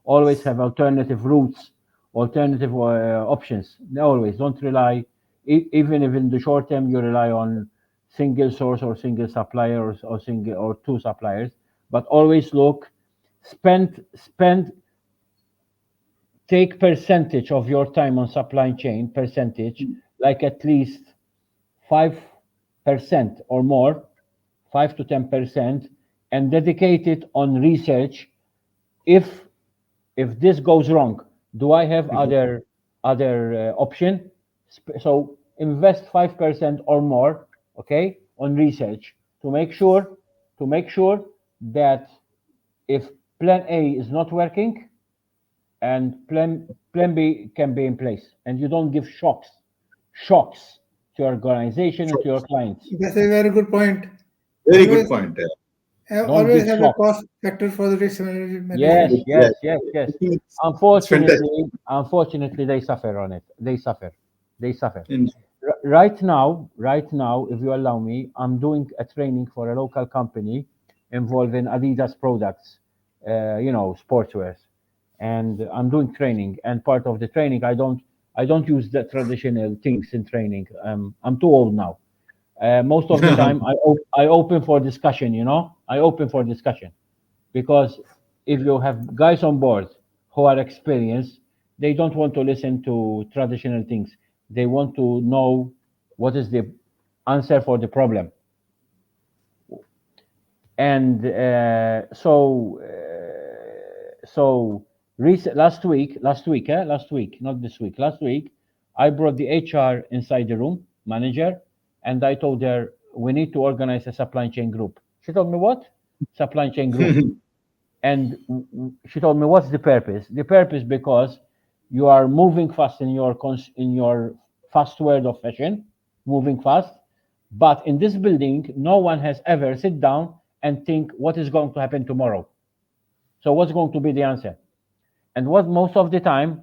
Always have alternative routes, alternative options. Always don't rely, even if in the short term you rely on single source or single supplier or single or two suppliers, but always look, spend, take percentage of your time on supply chain percentage, like at least 5% or more, 5 to 10%, and dedicate it on research. If this goes wrong, do I have other option? So invest 5% or more, okay, on research to make sure that if plan A is not working, and plan B can be in place, and you don't give shocks to your organization and Sure. to your clients. That's a very good point. Very good Always point. Don't always give have a shocks. cost factor for the risk Yes, management. yes, Exactly. yes, I yes. think it's fantastic. Unfortunately, they suffer on it. They suffer. In, Right now, if you allow me, I'm doing a training for a local company involving Adidas products, sportswear, and I'm doing training. And part of the training, I don't use the traditional things in training. I'm too old now. Most of the time, I open for discussion. I open for discussion because if you have guys on board who are experienced, they don't want to listen to traditional things. They want to know what is the answer for the problem. And last week, not this week, last week, I brought the HR inside the room, manager, and I told her we need to organize a supply chain group. She told me, what? Supply chain group. And she told me, what's the purpose? The purpose because you are moving fast in your in your fast world of fashion, moving fast. But in this building, no one has ever sit down and think what is going to happen tomorrow. So what's going to be the answer? And what most of the time,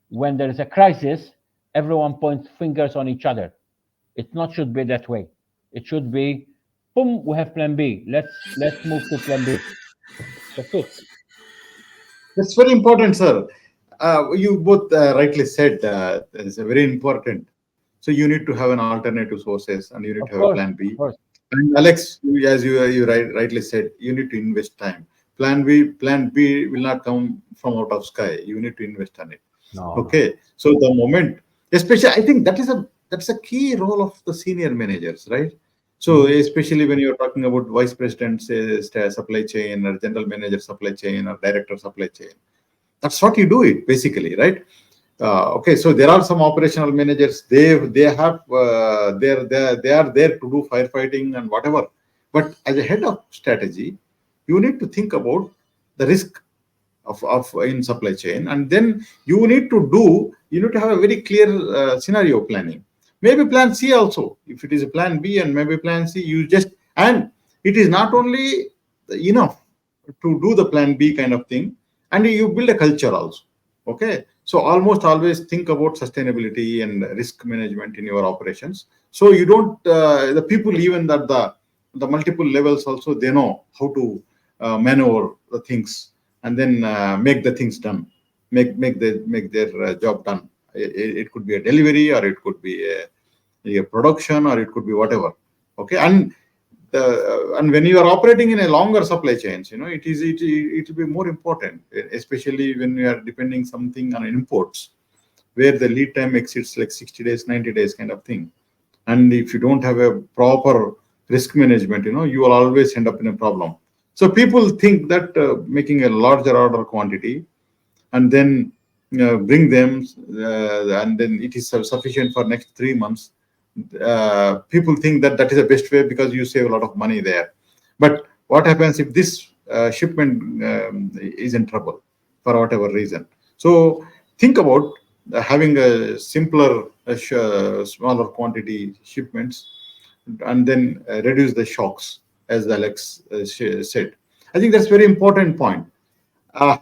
when there is a crisis, everyone points fingers on each other. It not should be that way. It should be, boom, we have plan B. Let's move to plan B. That's it. That's very important, sir. You both rightly said it's a very important. So you need to have an alternative sources and you need to have a Of plan course, B. of course. And Alex, as you rightly said, you need to invest time. Plan B will not come from out of sky. You need to invest on it. No, no. Okay. So the moment, especially, I think that's a key role of the senior managers, right? So Mhm. especially when you're talking about vice presidents, supply chain, or general manager supply chain, or director supply chain, that's what you do it basically, right? Okay, so there are some operational managers. They are there to do firefighting and whatever. But as a head of strategy, you need to think about the risk of in supply chain, and then you need to have a very clear scenario planning. Maybe plan C also. If it is a plan B and maybe plan C, you just and it is not only enough to do the plan B kind of thing, and you build a culture also. Okay, so almost always think about sustainability and risk management in your operations. So you don't the people even at the multiple levels also they know how to maneuver the things and then make the things done, make their job done. It could be a delivery or it could be a production or it could be whatever. Okay, and when you are operating in a longer supply chains, it will be more important, especially when you are depending something on imports, where the lead time exceeds like 60 days, 90 days kind of thing. And if you don't have a proper risk management, you will always end up in a problem. So people think that making a larger order quantity and then bring them and then it is sufficient for next 3 months. People think that that is the best way because you save a lot of money there. But what happens if this shipment is in trouble for whatever reason? So think about having a simpler, smaller quantity shipments, and then reduce the shocks, as Alex said. I think that's very important point. Uh,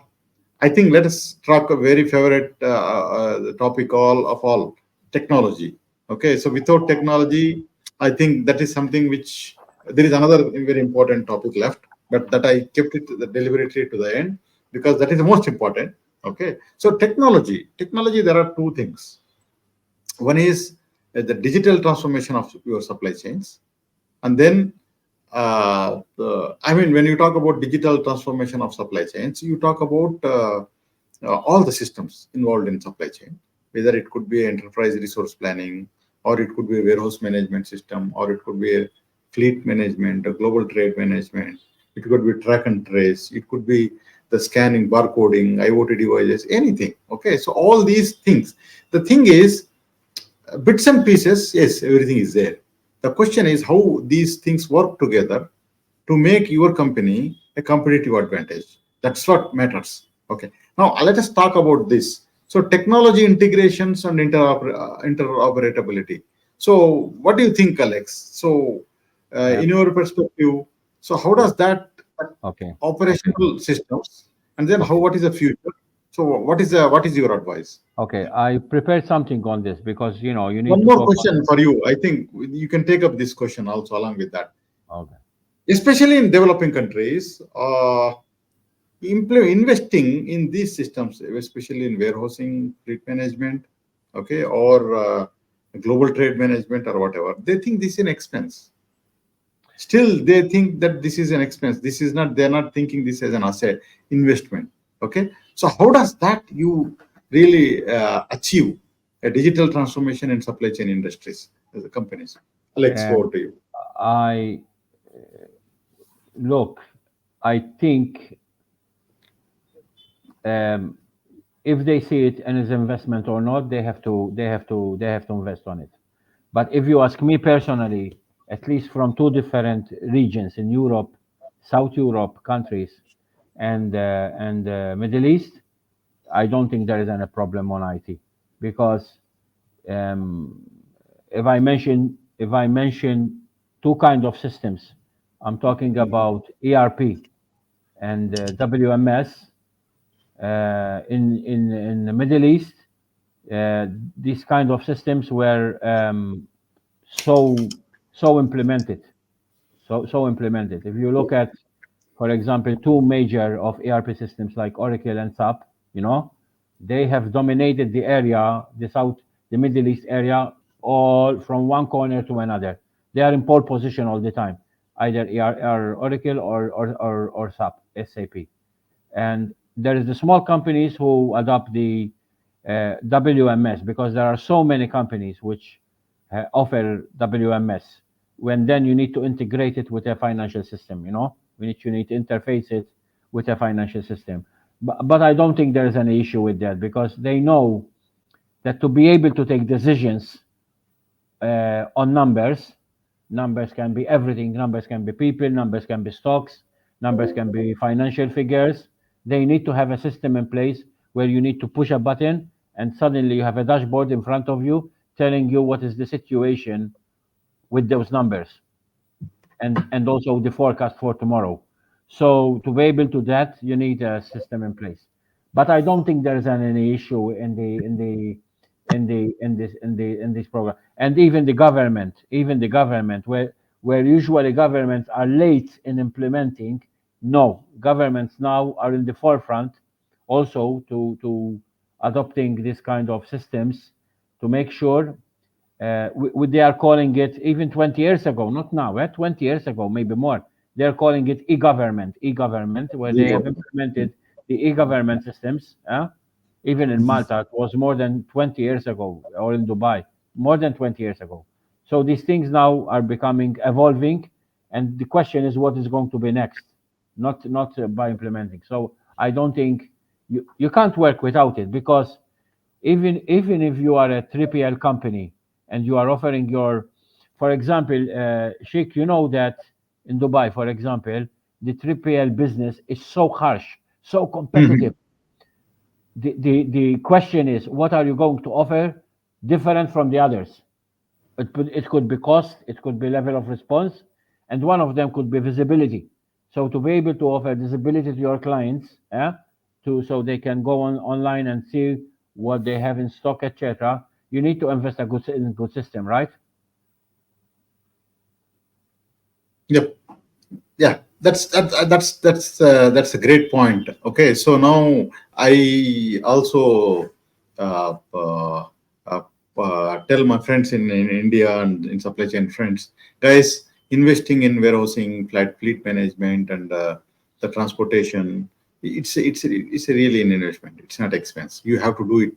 I think let us talk a very favorite topic all technology. Okay, so without technology, I think that is something which there is another very important topic left. but that I kept it deliberately to the end because that is the most important. Okay, so technology. There are two things. One is the digital transformation of your supply chains, and then I mean, when you talk about digital transformation of supply chains, you talk about all the systems involved in supply chain, whether it could be enterprise resource planning, or it could be a warehouse management system, or it could be a fleet management, a global trade management. It could be track and trace. It could be the scanning, barcoding, IoT devices, anything. Okay, so all these things. The thing is, bits and pieces, yes, everything is there. The question is how these things work together to make your company a competitive advantage. That's what matters. Okay. Now let us talk about this. So technology integrations and interoperability. So what do you think, Alex? So Yeah. in your perspective, so how does that Okay. operational systems, and then how Okay. what is the future? So what is your advice? Okay. I prepared something on this because you need One to more focus. question for you. I think you can take up this question also along with that. Okay. Especially in developing countries, investing in these systems, especially in warehousing, fleet management, okay, or global trade management or whatever, they think this is an expense. Still, they think that this is an expense. This is not. They're not thinking this as an asset investment. Okay, so how does that you really achieve a digital transformation in supply chain industries as a companies? Alex, over Um, to you. I look. I think um, if they see it as investment or not, they have to invest on it. But if you ask me personally, at least from two different regions in Europe, South Europe countries, and Middle East, I don't think there is any problem on IT because um, if I mention two kind of systems, I'm talking about ERP and WMS in the Middle East. Uh, these kind of systems were so so implemented, so implemented. If you look at, for example, two major of ERP systems like Oracle and SAP, they have dominated the area, the Middle East area, all from one corner to another. They are in pole position all the time, either Oracle or SAP. And there is the small companies who adopt the WMS because there are so many companies which offer WMS. When then you need to integrate it with a financial system, you need to interface it with a financial system. But I don't think there is any issue with that because they know that to be able to take decisions on numbers. Numbers can be everything. Numbers can be people. Numbers can be stocks. Numbers can be financial figures. They need to have a system in place where you need to push a button and suddenly you have a dashboard in front of you telling you what is the situation with those numbers and also the forecast for tomorrow. So to be able to that, you need a system in place. But I don't think there is any issue in this program. And even the government, where usually governments are late in implementing, no, governments now are in the forefront also to adopting this kind of systems to make sure they are calling it even 20 years ago, not now, 20 years ago, maybe more. They're calling it e-government, where they have implemented the e-government systems. Even in Malta, it was more than 20 years ago, or in Dubai, more than 20 years ago. So these things now are becoming evolving, and the question is what is going to be next, not by implementing. So I don't think you can't work without it because even if you are a 3PL company and you are offering your, for example, Sheikh, you know that in Dubai, for example, the 3PL business is so harsh, so Mhm. competitive. The question is, what are you going to offer different from the others? It could be cost, it could be level of response, and one of them could be visibility. So to be able to offer visibility to your clients, so they can go online and see what they have in stock, etc. You need to invest in a good system, right? Yep. Yeah. That's a great point. Okay, so now I also uh, uh, uh, tell my friends in India and in supply chain friends, guys, investing in warehousing, fleet management, and the transportation, it's a really an investment. It's not expense. You have to do it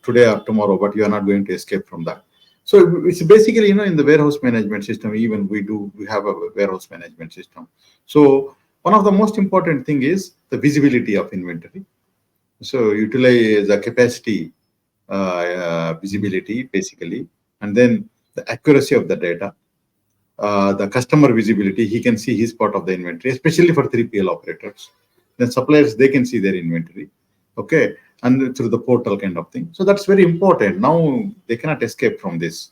today or tomorrow, but you are not going to escape from that. So it's basically, in the warehouse management system, even we have a warehouse management system. So one of the most important thing is the visibility of inventory. So utilize the capacity visibility basically, and then the accuracy of the data, the customer visibility. He can see his part of the inventory, especially for 3PL operators. Then suppliers, they can see their inventory, okay, and through the portal kind of thing. So that's very important. Now they cannot escape from this,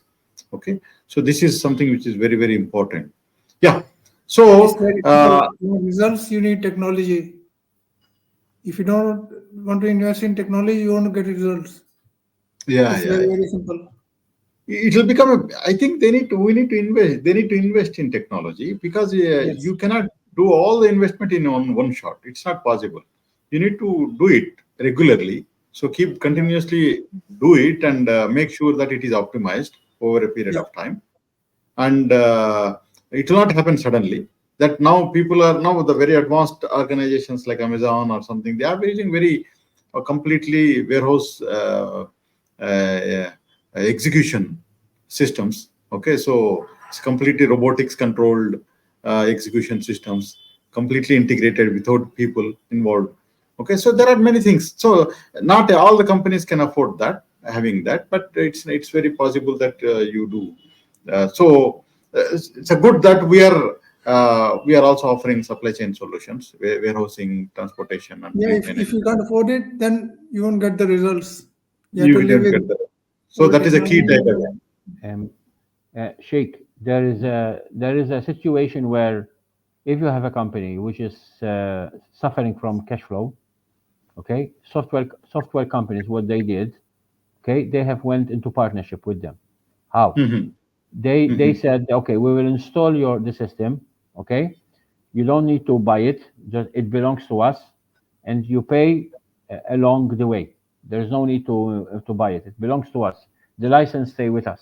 okay. So this is something which is very very important. Yeah. It's So very simple. You want results, you need technology. If you don't want to invest in technology, you won't get results. yeah, It's yeah, very, yeah. very simple. It will become I think we need to invest, they need to invest in technology, because Yes. you cannot do all the investment in one shot. It's not possible. You need to do it regularly. So keep Yeah. continuously do it, and make sure that it is optimized over a period Yeah. of time. And it will not happen suddenly. That now people are, now the very advanced organizations like Amazon or something, they are using very completely warehouse execution systems. Okay, so it's completely robotics controlled execution systems, completely integrated without people involved. Okay, so there are many things. So not all the companies can afford that, having that, but it's very possible that you do. It's a good that we are also offering supply chain solutions, warehousing, transportation, and Yeah. fleet If you management. can't afford it, then you won't get the results. You have You to will live not with get that. So old that is a key technology. takeaway. Um, Sheikh, there is a situation where if you have a company which is suffering from cash flow, okay, software companies, what they did, okay, they have went into partnership with them. How? Mhm, They mhm. said, okay, we will install the system, okay. You don't need to buy it; just it belongs to us, and you pay along the way. There's no need to buy it. It belongs to us. The license stay with us.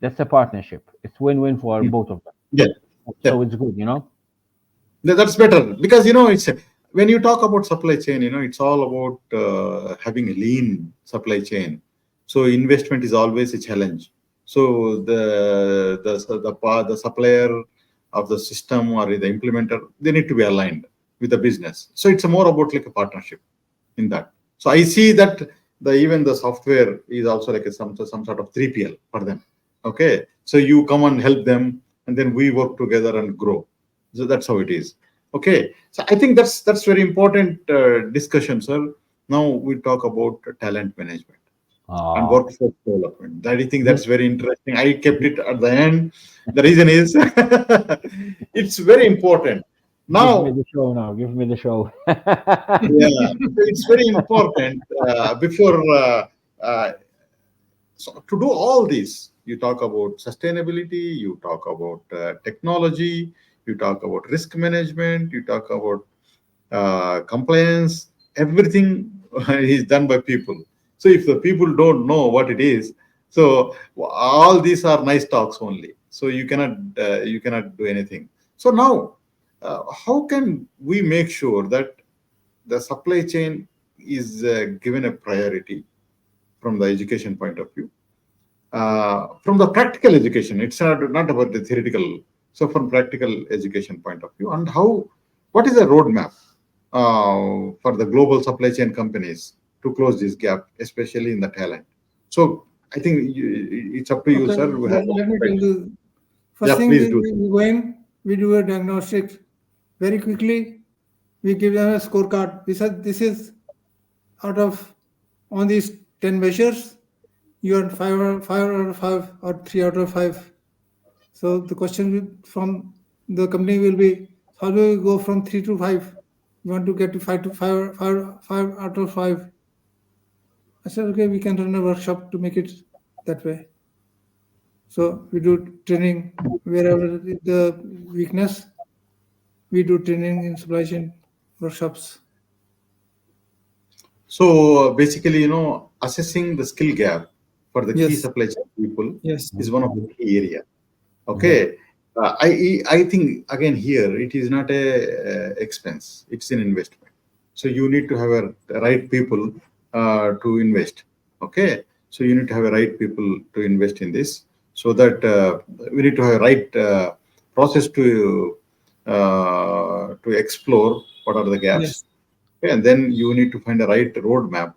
That's a partnership. It's win-win for both of them. Yeah, yeah. So it's good, you know. That's better, because it's when you talk about supply chain, it's all about having a lean supply chain. So investment is always a challenge. So the supplier of the system or the implementer, they need to be aligned with the business. So it's more about like a partnership in that. So I see that even the software is also like some sort of 3PL for them. Okay, so you come and help them, and then we work together and grow. So that's how it is. Okay, so I think that's very important discussion, sir. Now we talk about talent management and Ah, workforce development. I think give, that's very interesting. I kept give, it at the end. The reason is it's very important. give me Now, the show now. Give me the show. yeah, it's very important before. Uh, so to do all this, you talk about sustainability, you talk about technology, you talk about risk management, you talk about compliance. Everything is done by people. So if the people don't know what it is, so all these are nice talks only. So you cannot do anything. So now, how can we make sure that the supply chain is given a priority from the education point of view, from the practical education? It's not about the theoretical. So from practical education point of view, and what is the roadmap for the global supply chain companies to close this gap, especially in the talent? So I think it's up to you, Okay. sir. We have Let me tell you. Yeah, First thing please we, do. we go in, we do a diagnostic very quickly. We give them a scorecard. We said this is out of on these 10 measures, you are 5 out of 5 or 3 out of 5. So the question from the company will be, how do we go from 3 to 5? You want to get to 5 out of 5. I said, okay, we can run a workshop to make it that way. So we do training wherever the weakness. we do training in supply chain workshops. So basically, assessing the skill gap for the key Yes, supply chain people yes, is one of the key area. Mhm. Okay. I think again here it is not a expense; it's an investment. So you need to have a right people to invest. Okay, so you need to have a right people to invest in this, so that we need to have a right process to explore what are the gaps. yes. Okay, and then you need to find a right roadmap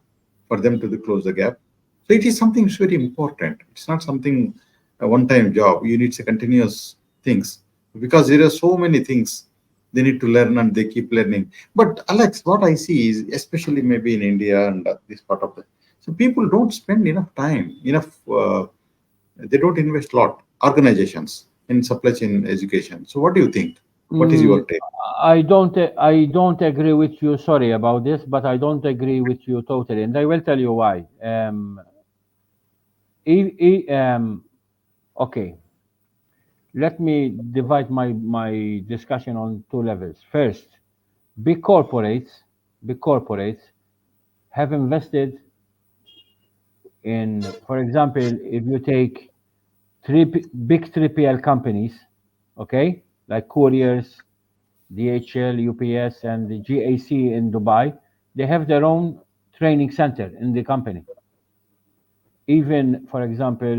for them to close the gap. So it is something which is very important. It's not something a one-time job. You need a continuous things, because there are so many things they need to learn and they keep learning. But Alex, what I see is, especially maybe in India and this part of the, so people don't spend enough time, enough. They don't invest a lot. Organizations in supply chain education. So what do you think? What is Mm, your take? I don't agree with you. Sorry about this, but I don't agree with you totally, and I will tell you why. E- e- um, okay, let me divide my discussion on two levels. First, big corporates, big corporates have invested in, for example, if you take big 3PL companies, okay, like couriers, DHL, UPS, and the GAC in Dubai, they have their own training center in the company. Even, for example,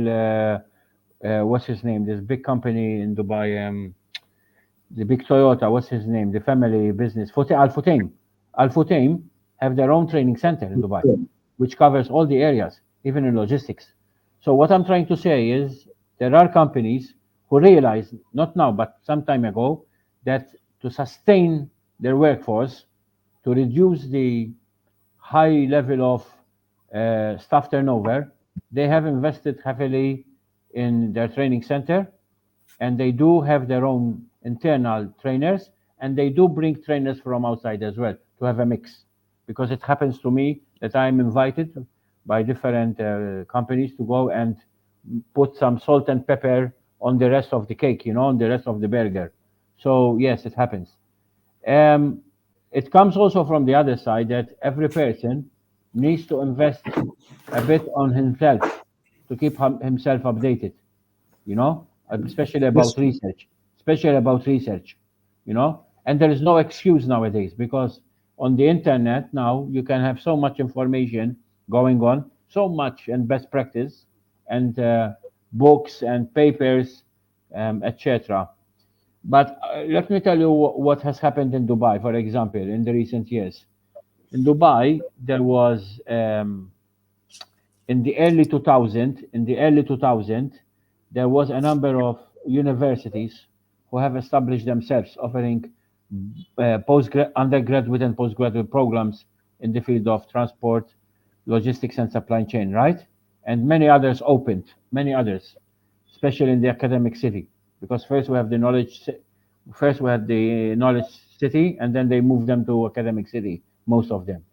what's his name? This big company in Dubai, the big Toyota, what's his name? The family business, Al Futtaim. Al Futtaim have their own training center in Dubai, which covers all the areas, even in logistics. So what I'm trying to say is there are companies who realize, not now, but some time ago, that to sustain their workforce, to reduce the high level of staff turnover, they have invested heavily in their training center, and they do have their own internal trainers, and they do bring trainers from outside as well to have a mix, because it happens to me that I'm invited by different companies to go and put some salt and pepper on the rest of the cake, on the rest of the burger. So yes, it happens. um, it comes also from the other side that every person needs to invest a bit on himself to keep himself updated, especially Yes. about research, especially about research, and there is no excuse nowadays, because on the internet now you can have so much information going on, so much, and best practice, and books and papers, etc. But let me tell you what has happened in Dubai, for example, in the recent years. In Dubai, there was in the early 2000, there was a number of universities who have established themselves, offering undergraduate and postgraduate programs in the field of transport, logistics, and supply chain, right? And many others opened, many others, especially in the academic city, because first we had the knowledge city, and then they moved them to academic city, most of them.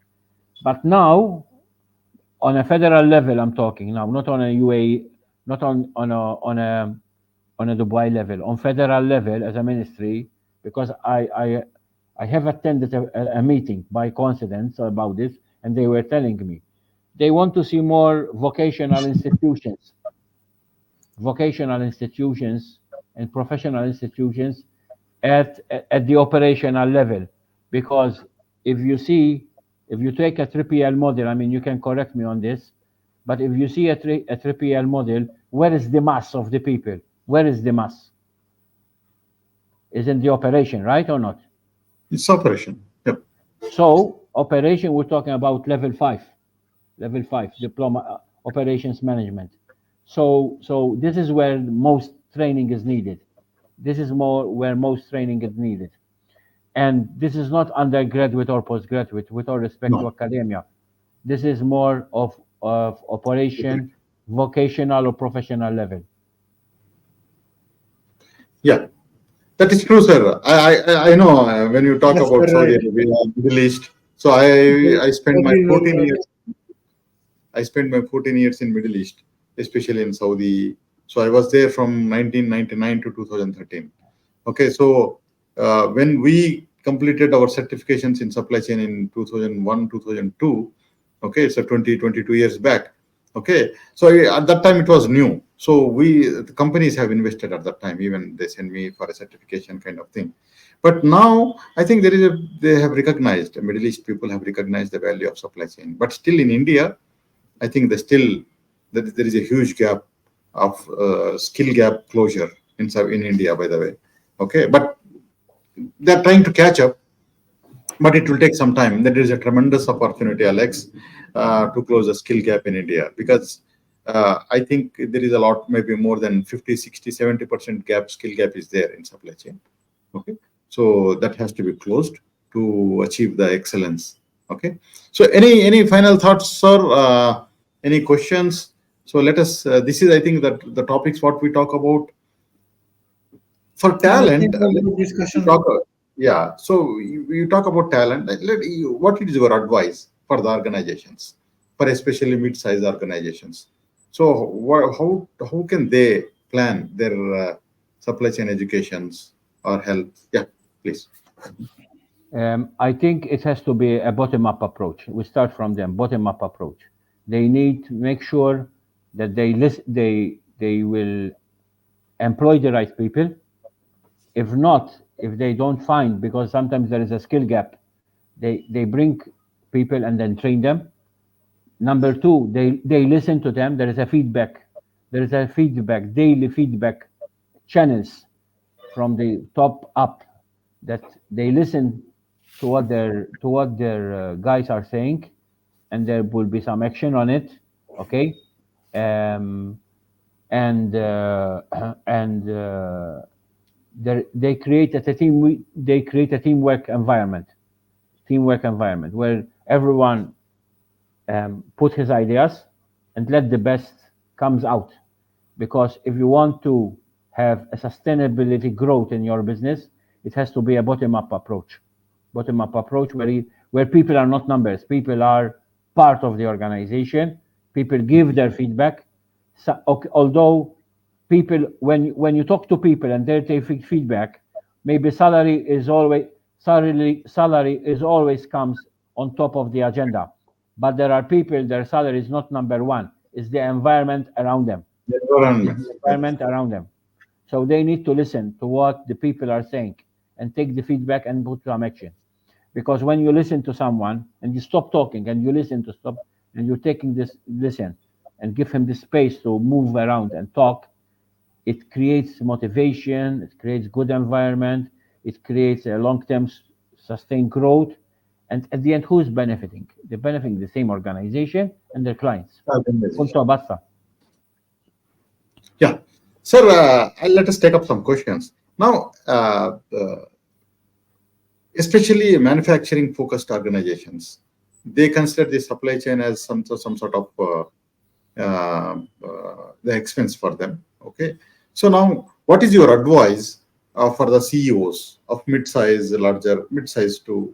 But now, on a federal level, I'm talking now, not on a UA, not on a Dubai level, on federal level as a ministry, because I have attended a meeting by coincidence about this, and they were telling me they want to see more vocational institutions and professional institutions at the operational level, because if you see if you take a 3PL model, I mean, you can correct me on this, but if you see a 3PL model, where is the mass of the people? Where is the mass? Is in the operation, right or not? It's operation. Yep. So operation, we're talking about level 5 diploma, operations management. So this is where most training is needed. This is more where most training is needed. And this is not undergraduate or postgraduate, with all respect to No. academia. This is more of operation, vocational or professional level. Yeah. That is true, sir. I know when you talk That's about Saudi correct. Arabia, Middle East. So I spent my Totally well 14 said. years. I spent my 14 years in Middle East, especially in Saudi. So I was there from 1999 to 2013. Okay, so when we completed our certifications in supply chain in 2001, 2002, okay, so 20, 22 years back, okay. So at that time it was new. So the companies have invested at that time, even they send me for a certification kind of thing. But now I think they have recognized, the Middle East people have recognized the value of supply chain. But still in India, I think there is a huge gap of skill gap closure in India, by the way. Okay, but they're trying to catch up, but it will take some time. There is a tremendous opportunity, Alex, to close the skill gap in India, because I think there is a lot, maybe more than 50, 60, 70% skill gap is there in supply chain. Okay, so that has to be closed to achieve the excellence. Okay, so any final thoughts, sir? Any questions? So let us. This is, I think, that the topics what we talk about for Yeah, I talent. think a good You talk, discussion. yeah. So you talk about talent. What is your advice for the organizations, for especially mid-sized organizations? So how can they plan their supply chain educations or health? Yeah, please. I think it has to be a bottom-up approach. We start from them, bottom-up approach. They need to make sure that they will employ the right people. If not, if they don't find, because sometimes there is a skill gap, they bring people and then train them. Number two, they listen to them. There is a feedback. There is a feedback, daily feedback channels from the top up, that they listen to what their guys are saying, and there will be some action on it. Okay, um, and and they create a they create a teamwork environment where everyone put his ideas and let the best comes out. Because if you want to have a sustainability growth in your business, it has to be a bottom-up approach. Bottom-up approach where people are not numbers, people are part of the organization. People give their feedback. So, okay, although people, when you talk to people and they take feedback, maybe salary is always comes on top of the agenda, but there are people their salary is not number one. It's the environment around them. The It's environment. the Yes. environment around them. So they need to listen to what the people are saying and take the feedback and put some action. Because when you listen to someone and you stop talking and you listen to stop, and you're taking this listen and give him the space to move around and talk, it creates motivation, it creates good environment, it creates a long-term sustained growth. And at the end, who's benefiting? They're benefiting the same organization and their clients. Organization. Punto basta. Yeah. Sir, let us take up some questions. Now, especially manufacturing focused organizations, they consider the supply chain as some sort of the expense for them. Okay. So now, what is your advice for the CEOs of mid-size to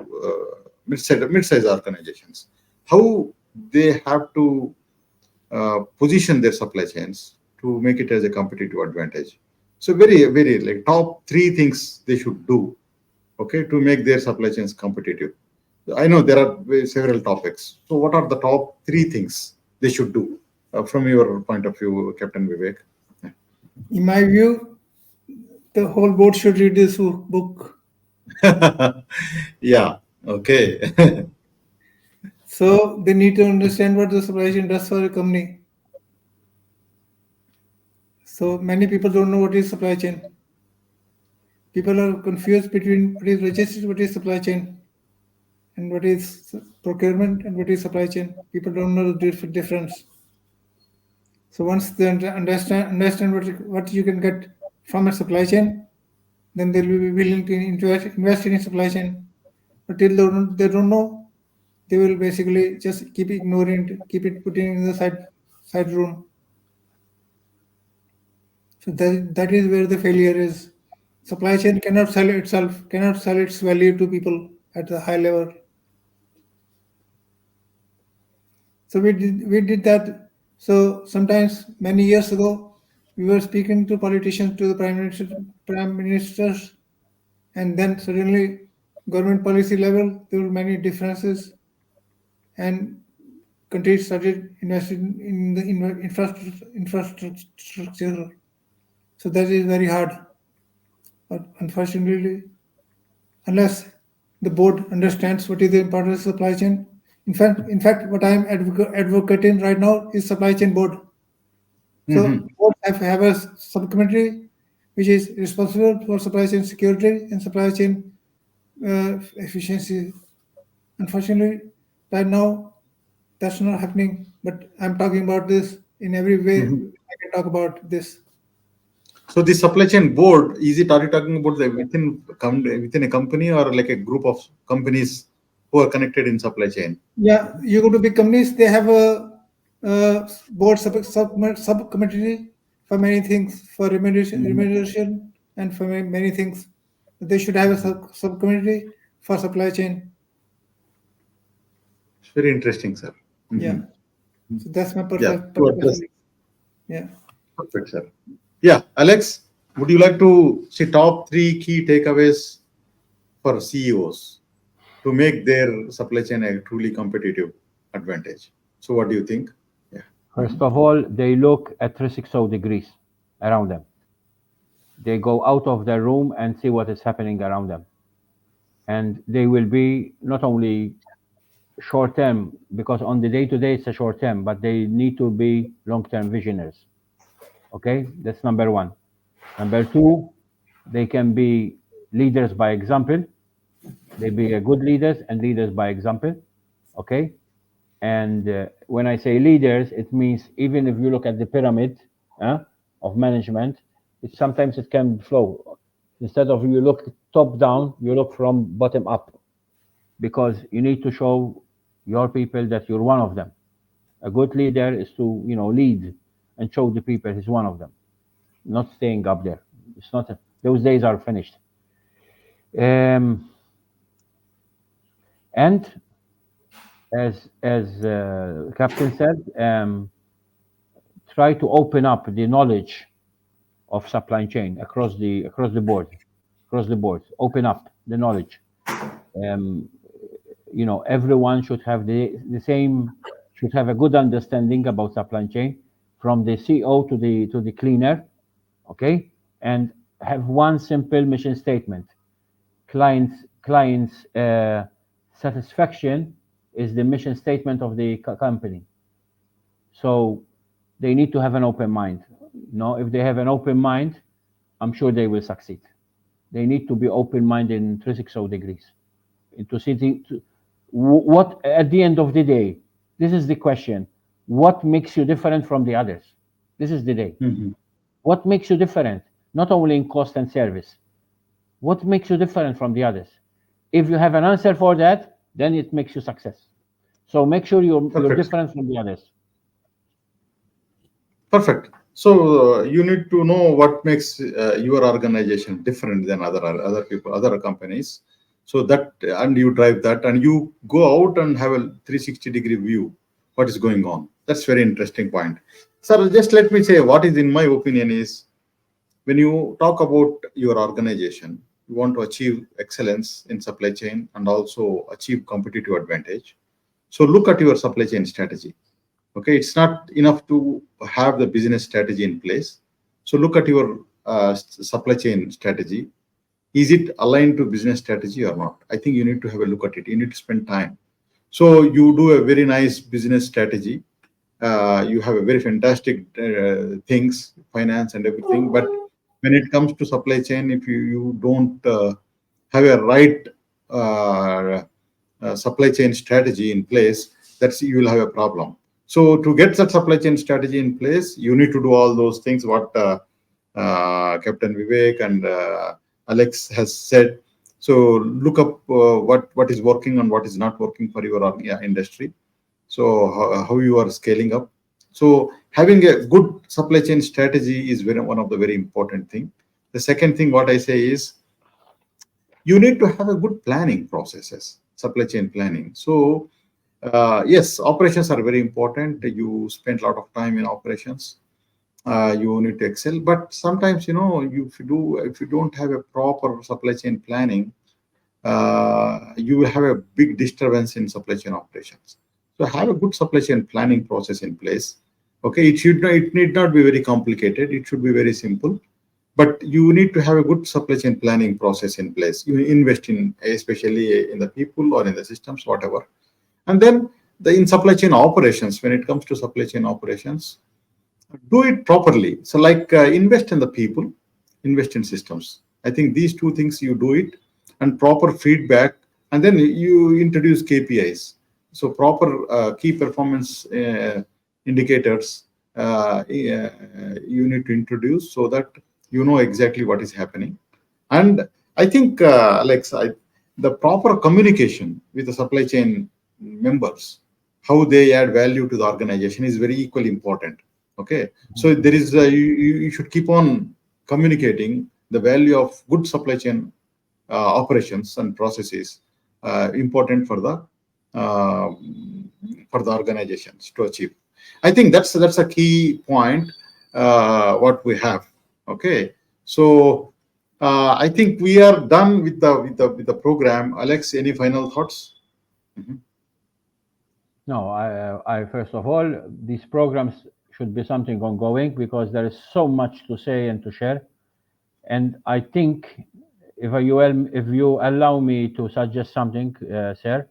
mid-size organizations? How they have to position their supply chains to make it as a competitive advantage. So very like top three things they should do, okay, to make their supply chains competitive. I know there are several topics. So what are the top three things they should do from your point of view, Captain Vivek? In my view, the whole board should read this book. Yeah. Okay. So they need to understand what the supply chain does for a company. So many people don't know what is supply chain. People are confused between what is logistics, what is supply chain, and what is procurement and what is supply chain. People don't know the difference. So once they understand what you can get from a supply chain, then they'll be willing to invest in a supply chain. But till they don't know, they will basically just keep ignoring it, keep it putting in the side room. So that is where the failure is. Supply chain cannot sell itself, cannot sell its value to people at the high level. So we did that. So sometimes many years ago, we were speaking to politicians, to the prime ministers, and then suddenly government policy level there were many differences, and countries started investing in the infrastructure. So that is very hard. But unfortunately, unless the board understands what is the importance of supply chain, in fact, what I am advocating right now is supply chain board. Hmm. So board have a subcommittee which is responsible for supply chain security and supply chain efficiency. Unfortunately, right now that's not happening. But I'm talking about this in every way Hmm. I can talk about this. So the supply chain board, is it, are you talking about the within a company or like a group of companies who are connected in supply chain? Yeah, you go to big companies, they have a board subcommittee for many things, for Mhm. remuneration and for many things. They should have a subcommittee for supply chain. It's very interesting, sir. Yeah. Mhm. So that's my Yeah, perfect to purpose. address. Yeah. Perfect, sir. Yeah, Alex, would you like to see top three key takeaways for CEOs to make their supply chain a truly competitive advantage? So, what do you think? Yeah. First of all, they look at 360 degrees around them. They go out of their room and see what is happening around them. And they will be not only short term, because on the day to day it's a short term, but they need to be long term visionaries. Okay, that's number one. Number two, they can be leaders by example. They be good leaders and leaders by example. Okay, and when I say leaders, it means even if you look at the pyramid of management, it sometimes it can flow. Instead of you look top down, you look from bottom up, because you need to show your people that you're one of them. A good leader is to lead and show the people he's one of them, not staying up there. It's not those days are finished. Um, and as Captain said, try to open up the knowledge of supply chain across the board. Open up the knowledge. Um, Everyone should have the same, should have a good understanding about supply chain, from the CO to the cleaner. Okay, and have one simple mission statement. Clients satisfaction is the mission statement of the company. So they need to have an open mind. If they have an open mind, I'm sure they will succeed. They need to be open minded in 360 degrees into sitting. What at the end of the day, this is the question: what makes you different from the others? This is the day. Mhm. What makes you different? Not only in cost and service. What makes you different from the others? If you have an answer for that, then it makes you success. So make sure you're Perfect. different from the others. Perfect. So you need to know what makes your organization different than other people, other companies. So that, and you drive that, and you go out and have a 360-degree view what is going on. That's very interesting point. Sir, just let me say what is in my opinion is, when you talk about your organization, you want to achieve excellence in supply chain and also achieve competitive advantage. So look at your supply chain strategy. Okay, it's not enough to have the business strategy in place. So look at your supply chain strategy. Is it aligned to business strategy or not? I think you need to have a look at it. You need to spend time. So you do a very nice business strategy. You have a very fantastic things, finance and everything. But when it comes to supply chain, if you don't have a right uh, supply chain strategy in place, that's you will have a problem. So to get that supply chain strategy in place, you need to do all those things what Captain Vivek and Alex has said. So look up what is working and what is not working for your industry. So how you are scaling up. So having a good supply chain strategy is one of the very important thing. The second thing what I say is, you need to have a good planning processes, supply chain planning. So yes, operations are very important. You spend a lot of time in operations. You need to excel. But sometimes, if you don't have a proper supply chain planning, you will have a big disturbance in supply chain operations. So have a good supply chain planning process in place. Okay, it need not be very complicated. It should be very simple. But you need to have a good supply chain planning process in place. You invest in, especially in the people or in the systems, whatever. And then in supply chain operations, when it comes to supply chain operations, do it properly. So, like, invest in the people, invest in systems. I think these two things you do it, and proper feedback, and then you introduce KPIs. So proper key performance indicators you need to introduce, so that you know exactly what is happening. And I think, Alex, the proper communication with the supply chain members, how they add value to the organization, is very equally important. Okay, so there is you should keep on communicating the value of good supply chain operations and processes, important uh, for the organizations to achieve. I think that's a key point what we have. Okay, so I think we are done with the program. Alex, any final thoughts? Mhm. No, I first of all, these programs should be something ongoing because there is so much to say and to share. And I think if you allow me to suggest something, sir,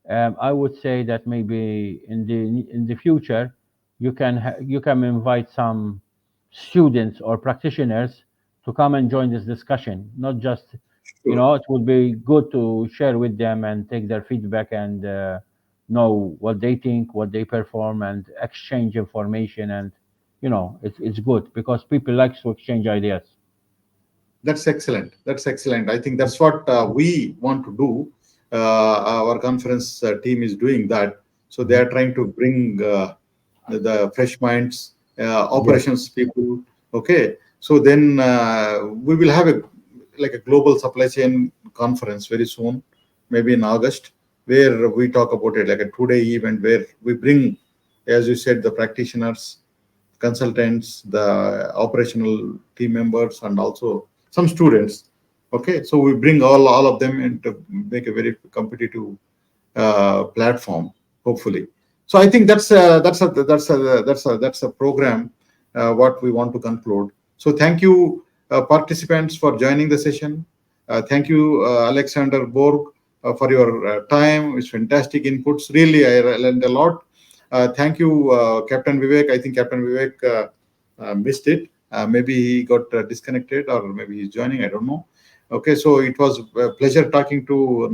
I would say that maybe in the future you can invite some students or practitioners to come and join this discussion. Not just, Sure. it would be good to share with them and take their feedback and know what they think, what they perform, and exchange information. And it's good because people like to exchange ideas. That's excellent. That's excellent. I think that's what we want to do. Our conference team is doing that. So they are trying to bring the fresh minds, Yes. operations people. Okay. So then we will have a global supply chain conference very soon, maybe in August, where we talk about it, like a 2-day event where we bring, as you said, the practitioners, consultants, the operational team members, and also some students. Okay, so we bring all of them and to make a very competitive platform, hopefully. So I think that's a program what we want to conclude. So thank you, participants, for joining the session. Thank you, Alexander Borg, for your time. It's fantastic inputs. Really, I learned a lot. Thank you, Captain Vivek. I think Captain Vivek missed it. Maybe he got disconnected, or maybe he's joining. I don't know. Okay, so it was a pleasure talking to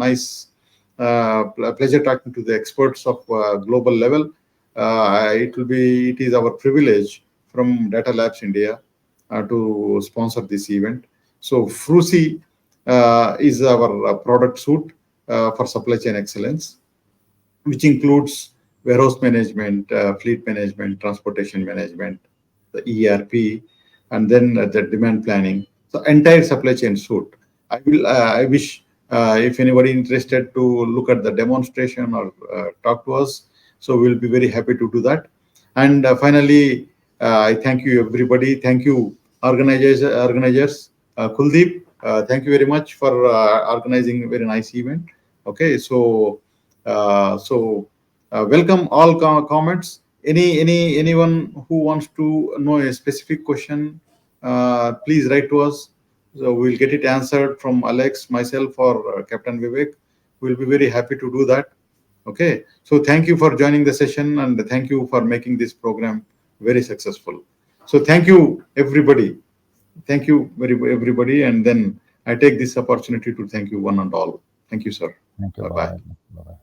a pleasure talking to the experts of global level. It is our privilege from Data Labs India to sponsor this event. So Frusi is our product suite for supply chain excellence, which includes warehouse management, fleet management, transportation management, the ERP, and then the demand planning. So entire supply chain suite. I wish if anybody interested to look at the demonstration or talk to us, so we'll be very happy to do that. And finally, I thank you everybody. Thank you organizers. Kuldeep, thank you very much for organizing a very nice event. Okay, welcome all comments. Anyone who wants to know a specific question, please write to us. So we'll get it answered from Alex, myself, or Captain Vivek. We'll be very happy to do that. Okay. So thank you for joining the session, and thank you for making this program very successful. So thank you, everybody. Thank you everybody. And then I take this opportunity to thank you one and all. Thank you, sir. Thank you. Bye bye. Bye. Bye.